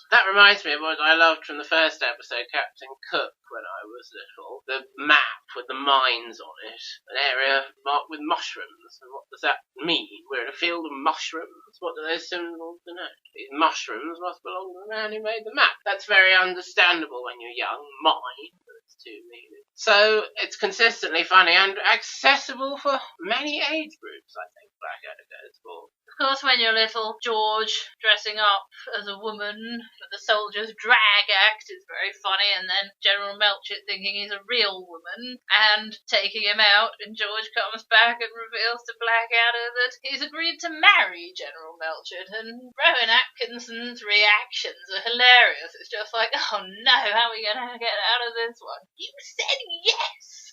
That reminds me of what I loved from the first episode, Captain Cook, when I was little. The map with the mines on it. An area marked with mushrooms. And what does that mean? We're in a field of mushrooms. What do those symbols denote? These mushrooms must belong to the man who made the map. That's very understandable when you're young. Mine. That's too meaning. So it's consistently funny and accessible for many age groups, I think Blackadder goes for. Of course, when you're little, George dressing up as a woman for the soldiers' drag act is very funny, and then General Melchett thinking he's a real woman and taking him out, and George comes back and reveals to Blackadder that he's agreed to marry General Melchett, and Rowan Atkinson's reactions are hilarious. It's just like, oh no, how are we going to get out of this one? You said yes!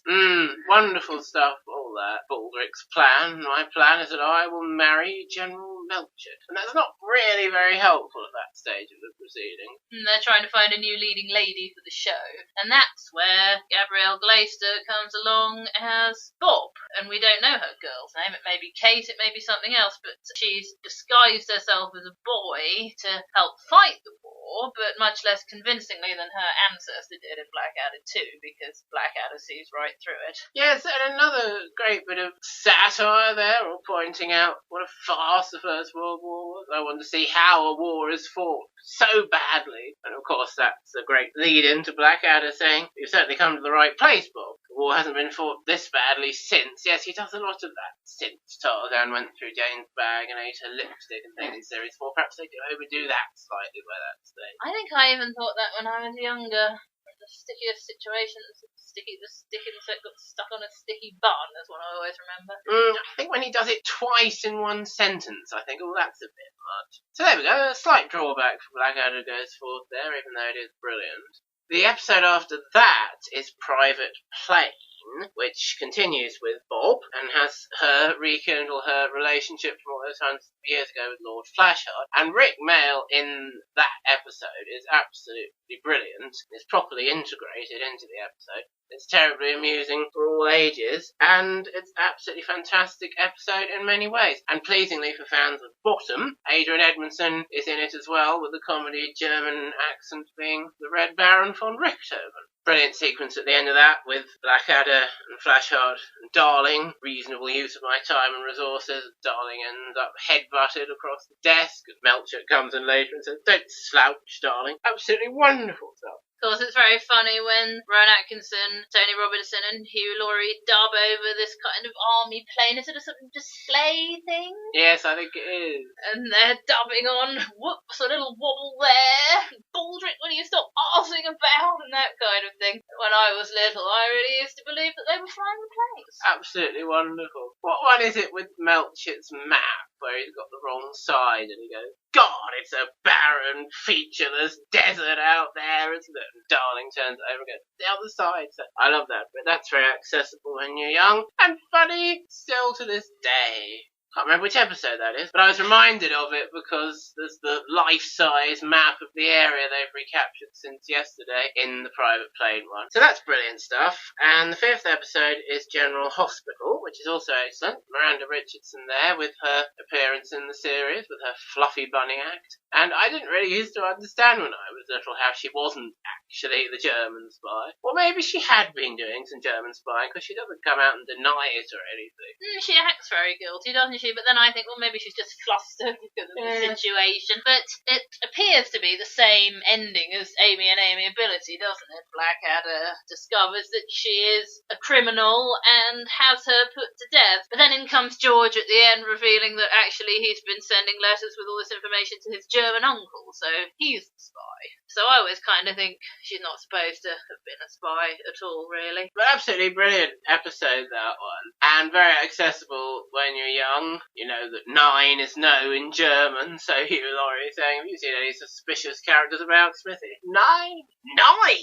Wonderful stuff, all that. Baldrick's plan. My plan is that I will marry General Melchett. And that's not really very helpful at that stage of the proceeding. They're trying to find a new leading lady for the show. And that's where Gabrielle Glaister comes along as Bob. And we don't know her girl's name. It may be Kate, it may be something else, but she's disguised herself as a boy to help fight the war, but much less convincingly than her ancestor did in Blackadder 2, because Blackadder sees right through it. Yes, and another great bit of satire there, or pointing out what a farce the First World War was. I want to see how a war is fought so badly. And of course that's a great lead-in to Blackadder saying, you've certainly come to the right place, Bob. The war hasn't been fought this badly since. Yes, he does a lot of that since Tarzan went through Jane's bag and ate her lipstick and things in Series 4. Perhaps they could overdo that slightly by that stage. I think I even thought that when I was younger. The stickiest situations, the stickiness that got stuck on a sticky bun is what I always remember. I think when he does it twice in one sentence, I think, that's a bit much. So there we go, a slight drawback for Blackadder goes forth there, even though it is brilliant. The episode after that is Private Plane, which continues with Bob and has her rekindle her relationship from all those hundreds of years ago with Lord Flashheart. And Rick Mail in that episode is absolutely brilliant, is properly integrated into the episode. It's terribly amusing for all ages, and it's absolutely fantastic episode in many ways. And pleasingly for fans of Bottom, Adrian Edmondson is in it as well, with the comedy German accent being the Red Baron von Richthofen. Brilliant sequence at the end of that with Blackadder and Flashheart and Darling. Reasonable use of my time and resources. Darling ends up headbutted across the desk, and Melcher comes in later and says, "Don't slouch, Darling." Absolutely wonderful stuff. Of course, it's very funny when Rowan Atkinson, Tony Robinson, and Hugh Laurie dub over this kind of army plane. Is it a sort of display thing? Yes, I think it is. And they're dubbing on, whoops, a little wobble there, Baldrick, will you stop arsing about, and that kind of thing. When I was little, I really used to believe that they were flying the planes. Absolutely wonderful. What one is it with Melchit's map, where he's got the wrong side, and he goes, "God, it's a barren, featureless desert out there, isn't it?" And Darling turns it over and goes, "The other side." So I love that, but that's very accessible when you're young, and funny still to this day. Can't remember which episode that is, but I was reminded of it because there's the life-size map of the area they've recaptured since yesterday in the private plane one. So that's brilliant stuff. And the 5th episode is General Hospital, which is also excellent. Miranda Richardson there with her appearance in the series, with her fluffy bunny act. And I didn't really used to understand when I was little how she wasn't actually the German spy. Or maybe she had been doing some German spying, because she doesn't come out and deny it or anything. She acts very guilty, doesn't she? But then I think, well, maybe she's just flustered because of the situation. But it appears to be the same ending as Amy and Amiability, doesn't it? Blackadder discovers that she is a criminal and has her put to death. But then in comes George at the end, revealing that actually he's been sending letters with all this information to his German uncle, so he's the spy. So I always kind of think she's not supposed to have been a spy at all, really. But absolutely brilliant episode, that one. And very accessible when you're young. You know that 9 is no in German, so Hugh Laurie is saying, "Have you seen any suspicious characters about Smithy?" 9? 9!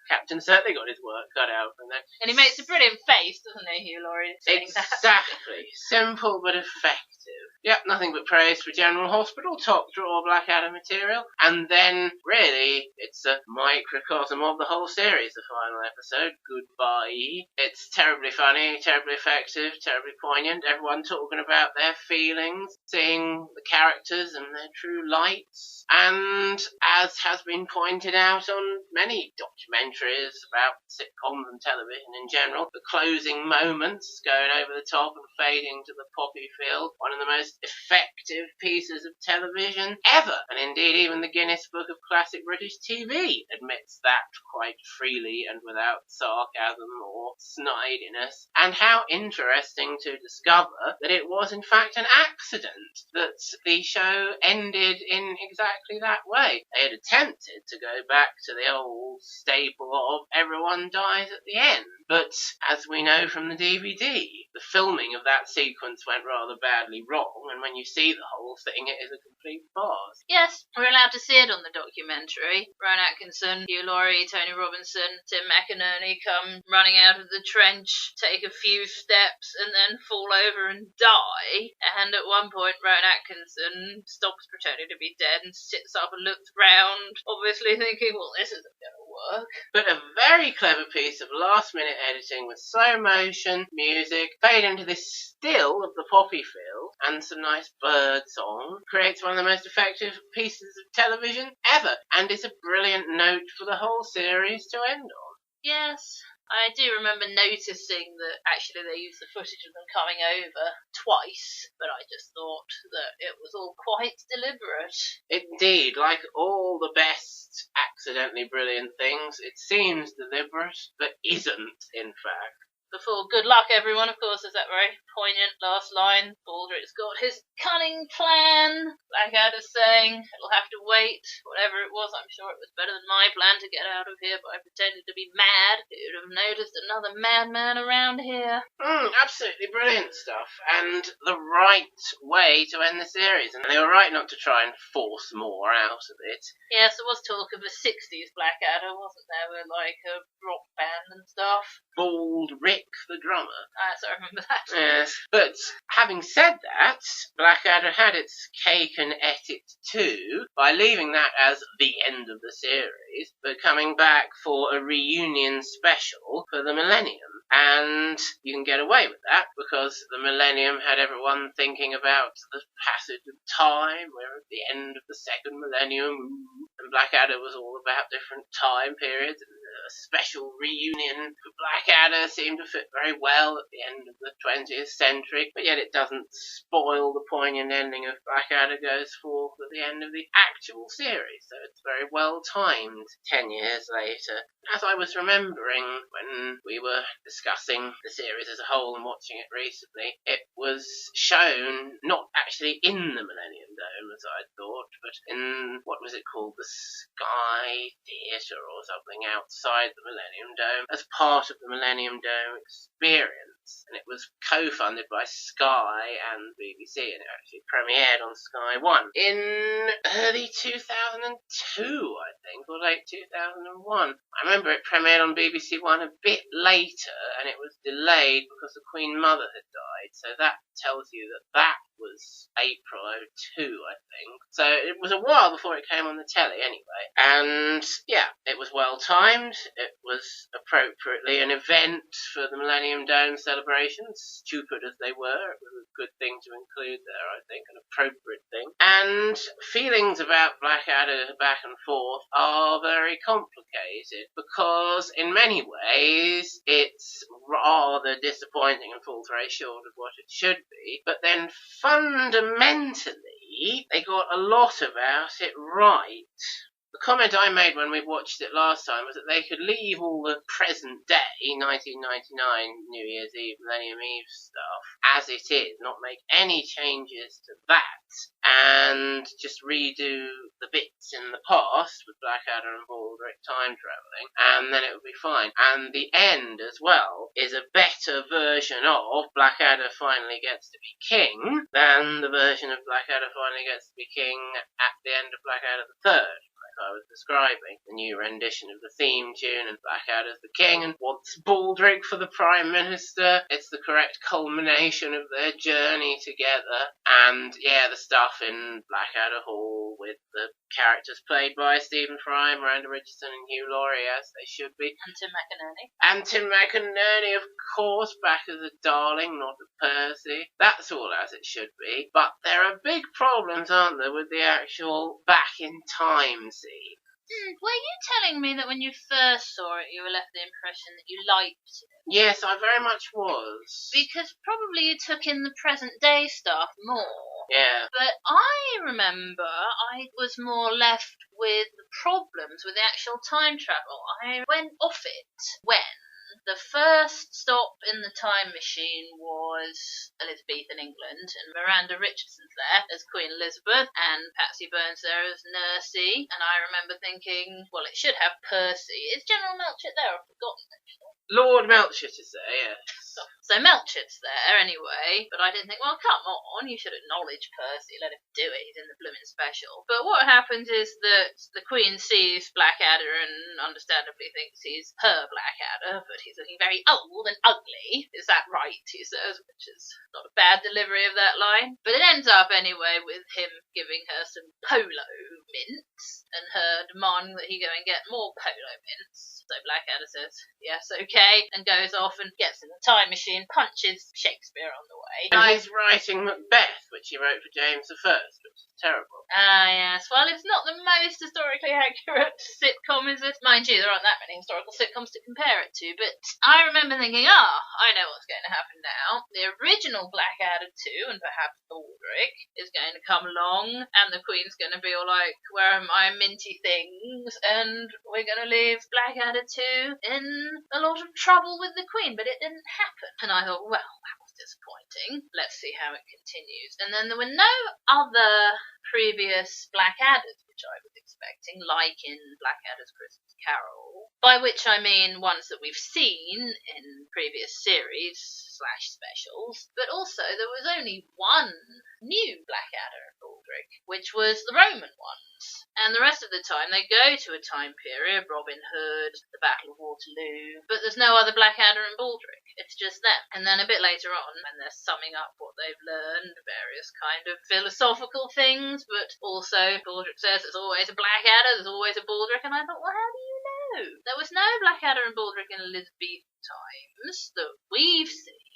Captain certainly got his work cut out from that. And he makes a brilliant face, doesn't he, Hugh Laurie? Exactly. Simple but effective. Yep, nothing but praise for General Hospital, top drawer Blackadder material. And then, really, it's a microcosm of the whole series, the final episode, Goodbye. It's terribly funny, terribly effective, terribly poignant. Everyone talking about their feelings, seeing the characters and their true lights. And as has been pointed out on many documentaries about sitcoms and television in general, the closing moments going over the top and fading to the poppy field, one of the most effective pieces of television ever. And indeed, even the Guinness Book of Classic British TV admits that quite freely and without sarcasm or snidiness. And how interesting to discover that it was in fact an accident that the show ended in exactly that way. They had attempted to go back to the old staple of everyone dies at the end. But as we know from the DVD, the filming of that sequence went rather badly wrong, and when you see the whole thing, it is a complete farce. Yes, we're allowed to see it on the documentary. Rowan Atkinson, Hugh Laurie, Tony Robinson, Tim McInerney come running out of the trench, take a few steps, and then fall over and die. And at one point, Rowan Atkinson stops pretending to be dead and sits up and looks round, obviously thinking, well, this isn't going to work. But a very clever piece of last-minute editing with slow motion, music, fade into this still of the poppy field, and some nice bird song, creates one of the most effective pieces of television ever, and is a brilliant note for the whole series to end on. Yes, I do remember noticing that actually they used the footage of them coming over twice, but I just thought that it was all quite deliberate. Indeed, like all the best accidentally brilliant things, it seems deliberate, but isn't, in fact. Before good luck, everyone, of course, there's that very poignant last line. Baldrick's got his cunning plan. Blackadder's saying it'll have to wait. Whatever it was, I'm sure it was better than my plan to get out of here by pretending to be mad. Who'd have noticed another madman around here? Absolutely brilliant stuff, and the right way to end the series. And they were right not to try and force more out of it. Yes, there was talk of a 60s Blackadder, wasn't there, with like a rock band and stuff. Bald Rick the drummer. So I remember that. Yes, but having said that, Blackadder had its cake and ate it too by leaving that as the end of the series, but coming back for a reunion special for the Millennium. And you can get away with that because the Millennium had everyone thinking about the passage of time. We're at the end of the second Millennium, and Blackadder was all about different time periods. And a special reunion for Blackadder seemed to fit very well at the end of the 20th century, but yet it doesn't spoil the poignant ending of Blackadder Goes Forth at the end of the actual series, so it's very well timed 10 years later. As I was remembering when we were discussing the series as a whole and watching it recently, it was shown not actually in the Millennium Dome as I thought, but in, what was it called, the Sky Theatre or something outside the Millennium Dome as part of the Millennium Dome experience, and it was co-funded by Sky and BBC, and it actually premiered on Sky 1 in early 2002, I think, or late 2001. I remember it premiered on BBC 1 a bit later, and it was delayed because the Queen Mother had died, so that tells you that was April 2002, I think. So it was a while before it came on the telly anyway. And yeah, it was well timed. It was appropriately an event for the Millennium Dome celebrations. Stupid as they were, it was a good thing to include there, I think, an appropriate thing. And feelings about Blackadder back and forth are very complicated because in many ways it's rather disappointing and falls very short of what it should be. But then fundamentally, they got a lot about it right. The comment I made when we watched it last time was that they could leave all the present day, 1999 New Year's Eve, Millennium Eve stuff, as it is, not make any changes to that, and just redo the bits in the past with Blackadder and Baldrick time travelling, and then it would be fine. And the end, as well, is a better version of Blackadder finally gets to be king than the version of Blackadder finally gets to be king at the end of Blackadder the Third. I was describing the new rendition of the theme tune, and Blackadder's the king and wants Baldrick for the Prime Minister. It's the correct culmination of their journey together. And yeah, the stuff in Blackadder Hall with the characters played by Stephen Fry, Miranda Richardson and Hugh Laurie, as they should be. And Tim McInerney. And Tim McInerney, of course, back as a darling, not a Percy. That's all as it should be. But there are big problems, aren't there, with the actual back in time scene. Were you telling me that when you first saw it, you were left the impression that you liked it? Yes, I very much was. Because probably you took in the present day stuff more. Yeah. But I remember I was more left with the problems with the actual time travel. I went off it when the first stop in the time machine was Elizabethan England, and Miranda Richardson's there as Queen Elizabeth, and Patsy Burns there as Nursey. And I remember thinking, well, it should have Percy. Is General Melchett there? I've forgotten, actually. Lord Melchett is there, yes. So Melchett's there anyway, but I didn't think, well, come on, you should acknowledge Percy, let him do it, he's in the blooming special. But what happens is that the Queen sees Blackadder and understandably thinks he's her Blackadder, but he's looking very old and ugly. Is that right, he says, which is not a bad delivery of that line. But it ends up anyway with him giving her some polo mints, and her demanding that he go and get more polo mints. So Blackadder says, yes, okay, and goes off and gets in the time machine, punches Shakespeare on the way. And he's writing Macbeth, which he wrote for James I, which is terrible. Yes. Well, it's not the most historically accurate sitcom, is it? Mind you, there aren't that many historical sitcoms to compare it to, but I remember thinking, I know what's going to happen now. The original Blackadder 2, and perhaps Baldrick, is going to come along, and the Queen's going to be all like, where are my minty things? And we're going to leave Blackadder 2 in a lot of trouble with the Queen, but it didn't happen. And I thought, well, that was disappointing. Let's see how it continues. And then there were no other previous Blackadders which I was expecting, like in Blackadder's Christmas Carol, by which I mean ones that we've seen in previous series / specials, but also there was only one new Blackadder in Baldrick. Baldric, which was the Roman ones. And the rest of the time they go to a time period, Robin Hood, the Battle of Waterloo, but there's no other Blackadder and Baldric. It's just them. And then a bit later on, when they're summing up what they've learned, various kind of philosophical things, but also Baldric says there's always a Blackadder, there's always a Baldric, and I thought, well, how do you know? There was no Blackadder and Baldric in Elizabethan times that we've seen.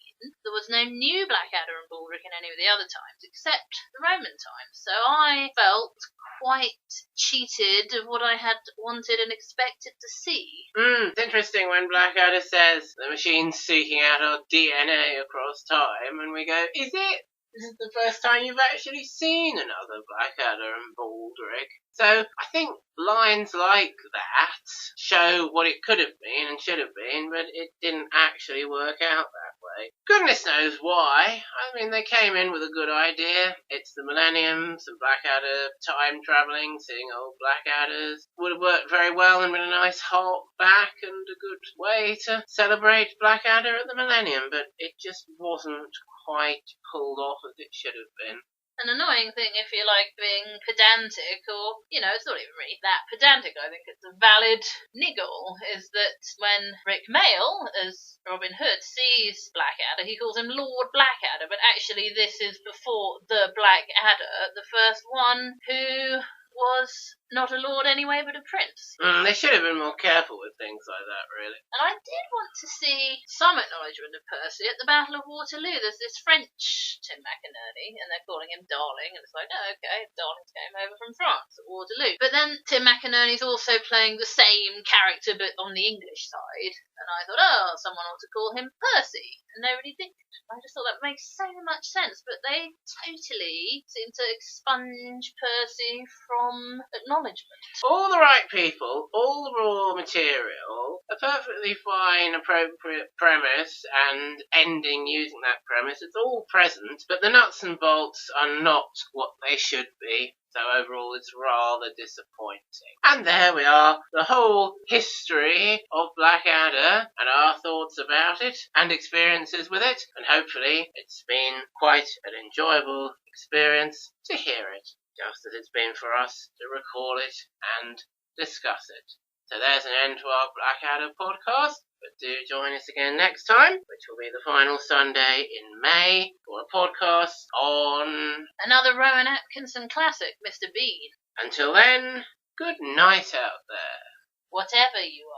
There was no new Blackadder and Baldric in any of the other times, except the Roman times. So I felt quite cheated of what I had wanted and expected to see. It's interesting when Blackadder says the machine's seeking out our DNA across time, and we go, is it? This is the first time you've actually seen another Blackadder and Baldric. So I think lines like that show what it could have been and should have been, but it didn't actually work out that way. Goodness knows why. I mean, they came in with a good idea. It's the millennium, some Blackadder time travelling, seeing old Blackadders. Would have worked very well and been a nice hark back and a good way to celebrate Blackadder at the millennium, but it just wasn't quite pulled off as it should have been. An annoying thing if you like being pedantic, or, it's not even really that pedantic, I think it's a valid niggle, is that when Rick Mayall, as Robin Hood, sees Blackadder, he calls him Lord Blackadder, but actually this is before the Blackadder, the first one who was not a lord anyway, but a prince. They should have been more careful with things like that, really. And I did want to see some acknowledgement of Percy at the Battle of Waterloo. There's this French Tim McInerney, and they're calling him Darling, and it's like, oh, okay, Darlings came over from France at Waterloo. But then Tim McInerney's also playing the same character, but on the English side, and I thought, oh, someone ought to call him Percy, and nobody did. I just thought that makes so much sense, but they totally seem to expunge Percy from acknowledgement. All the right people, all the raw material, a perfectly fine, appropriate premise and ending using that premise, it's all present, but the nuts and bolts are not what they should be. So overall it's rather disappointing. And there we are, the whole history of Blackadder and our thoughts about it and experiences with it. And hopefully it's been quite an enjoyable experience to hear it, just as it's been for us to recall it and discuss it. So there's an end to our Blackadder podcast. But do join us again next time, which will be the final Sunday in May, for a podcast on another Rowan Atkinson classic, Mr. Bean. Until then, good night out there. Whatever you are.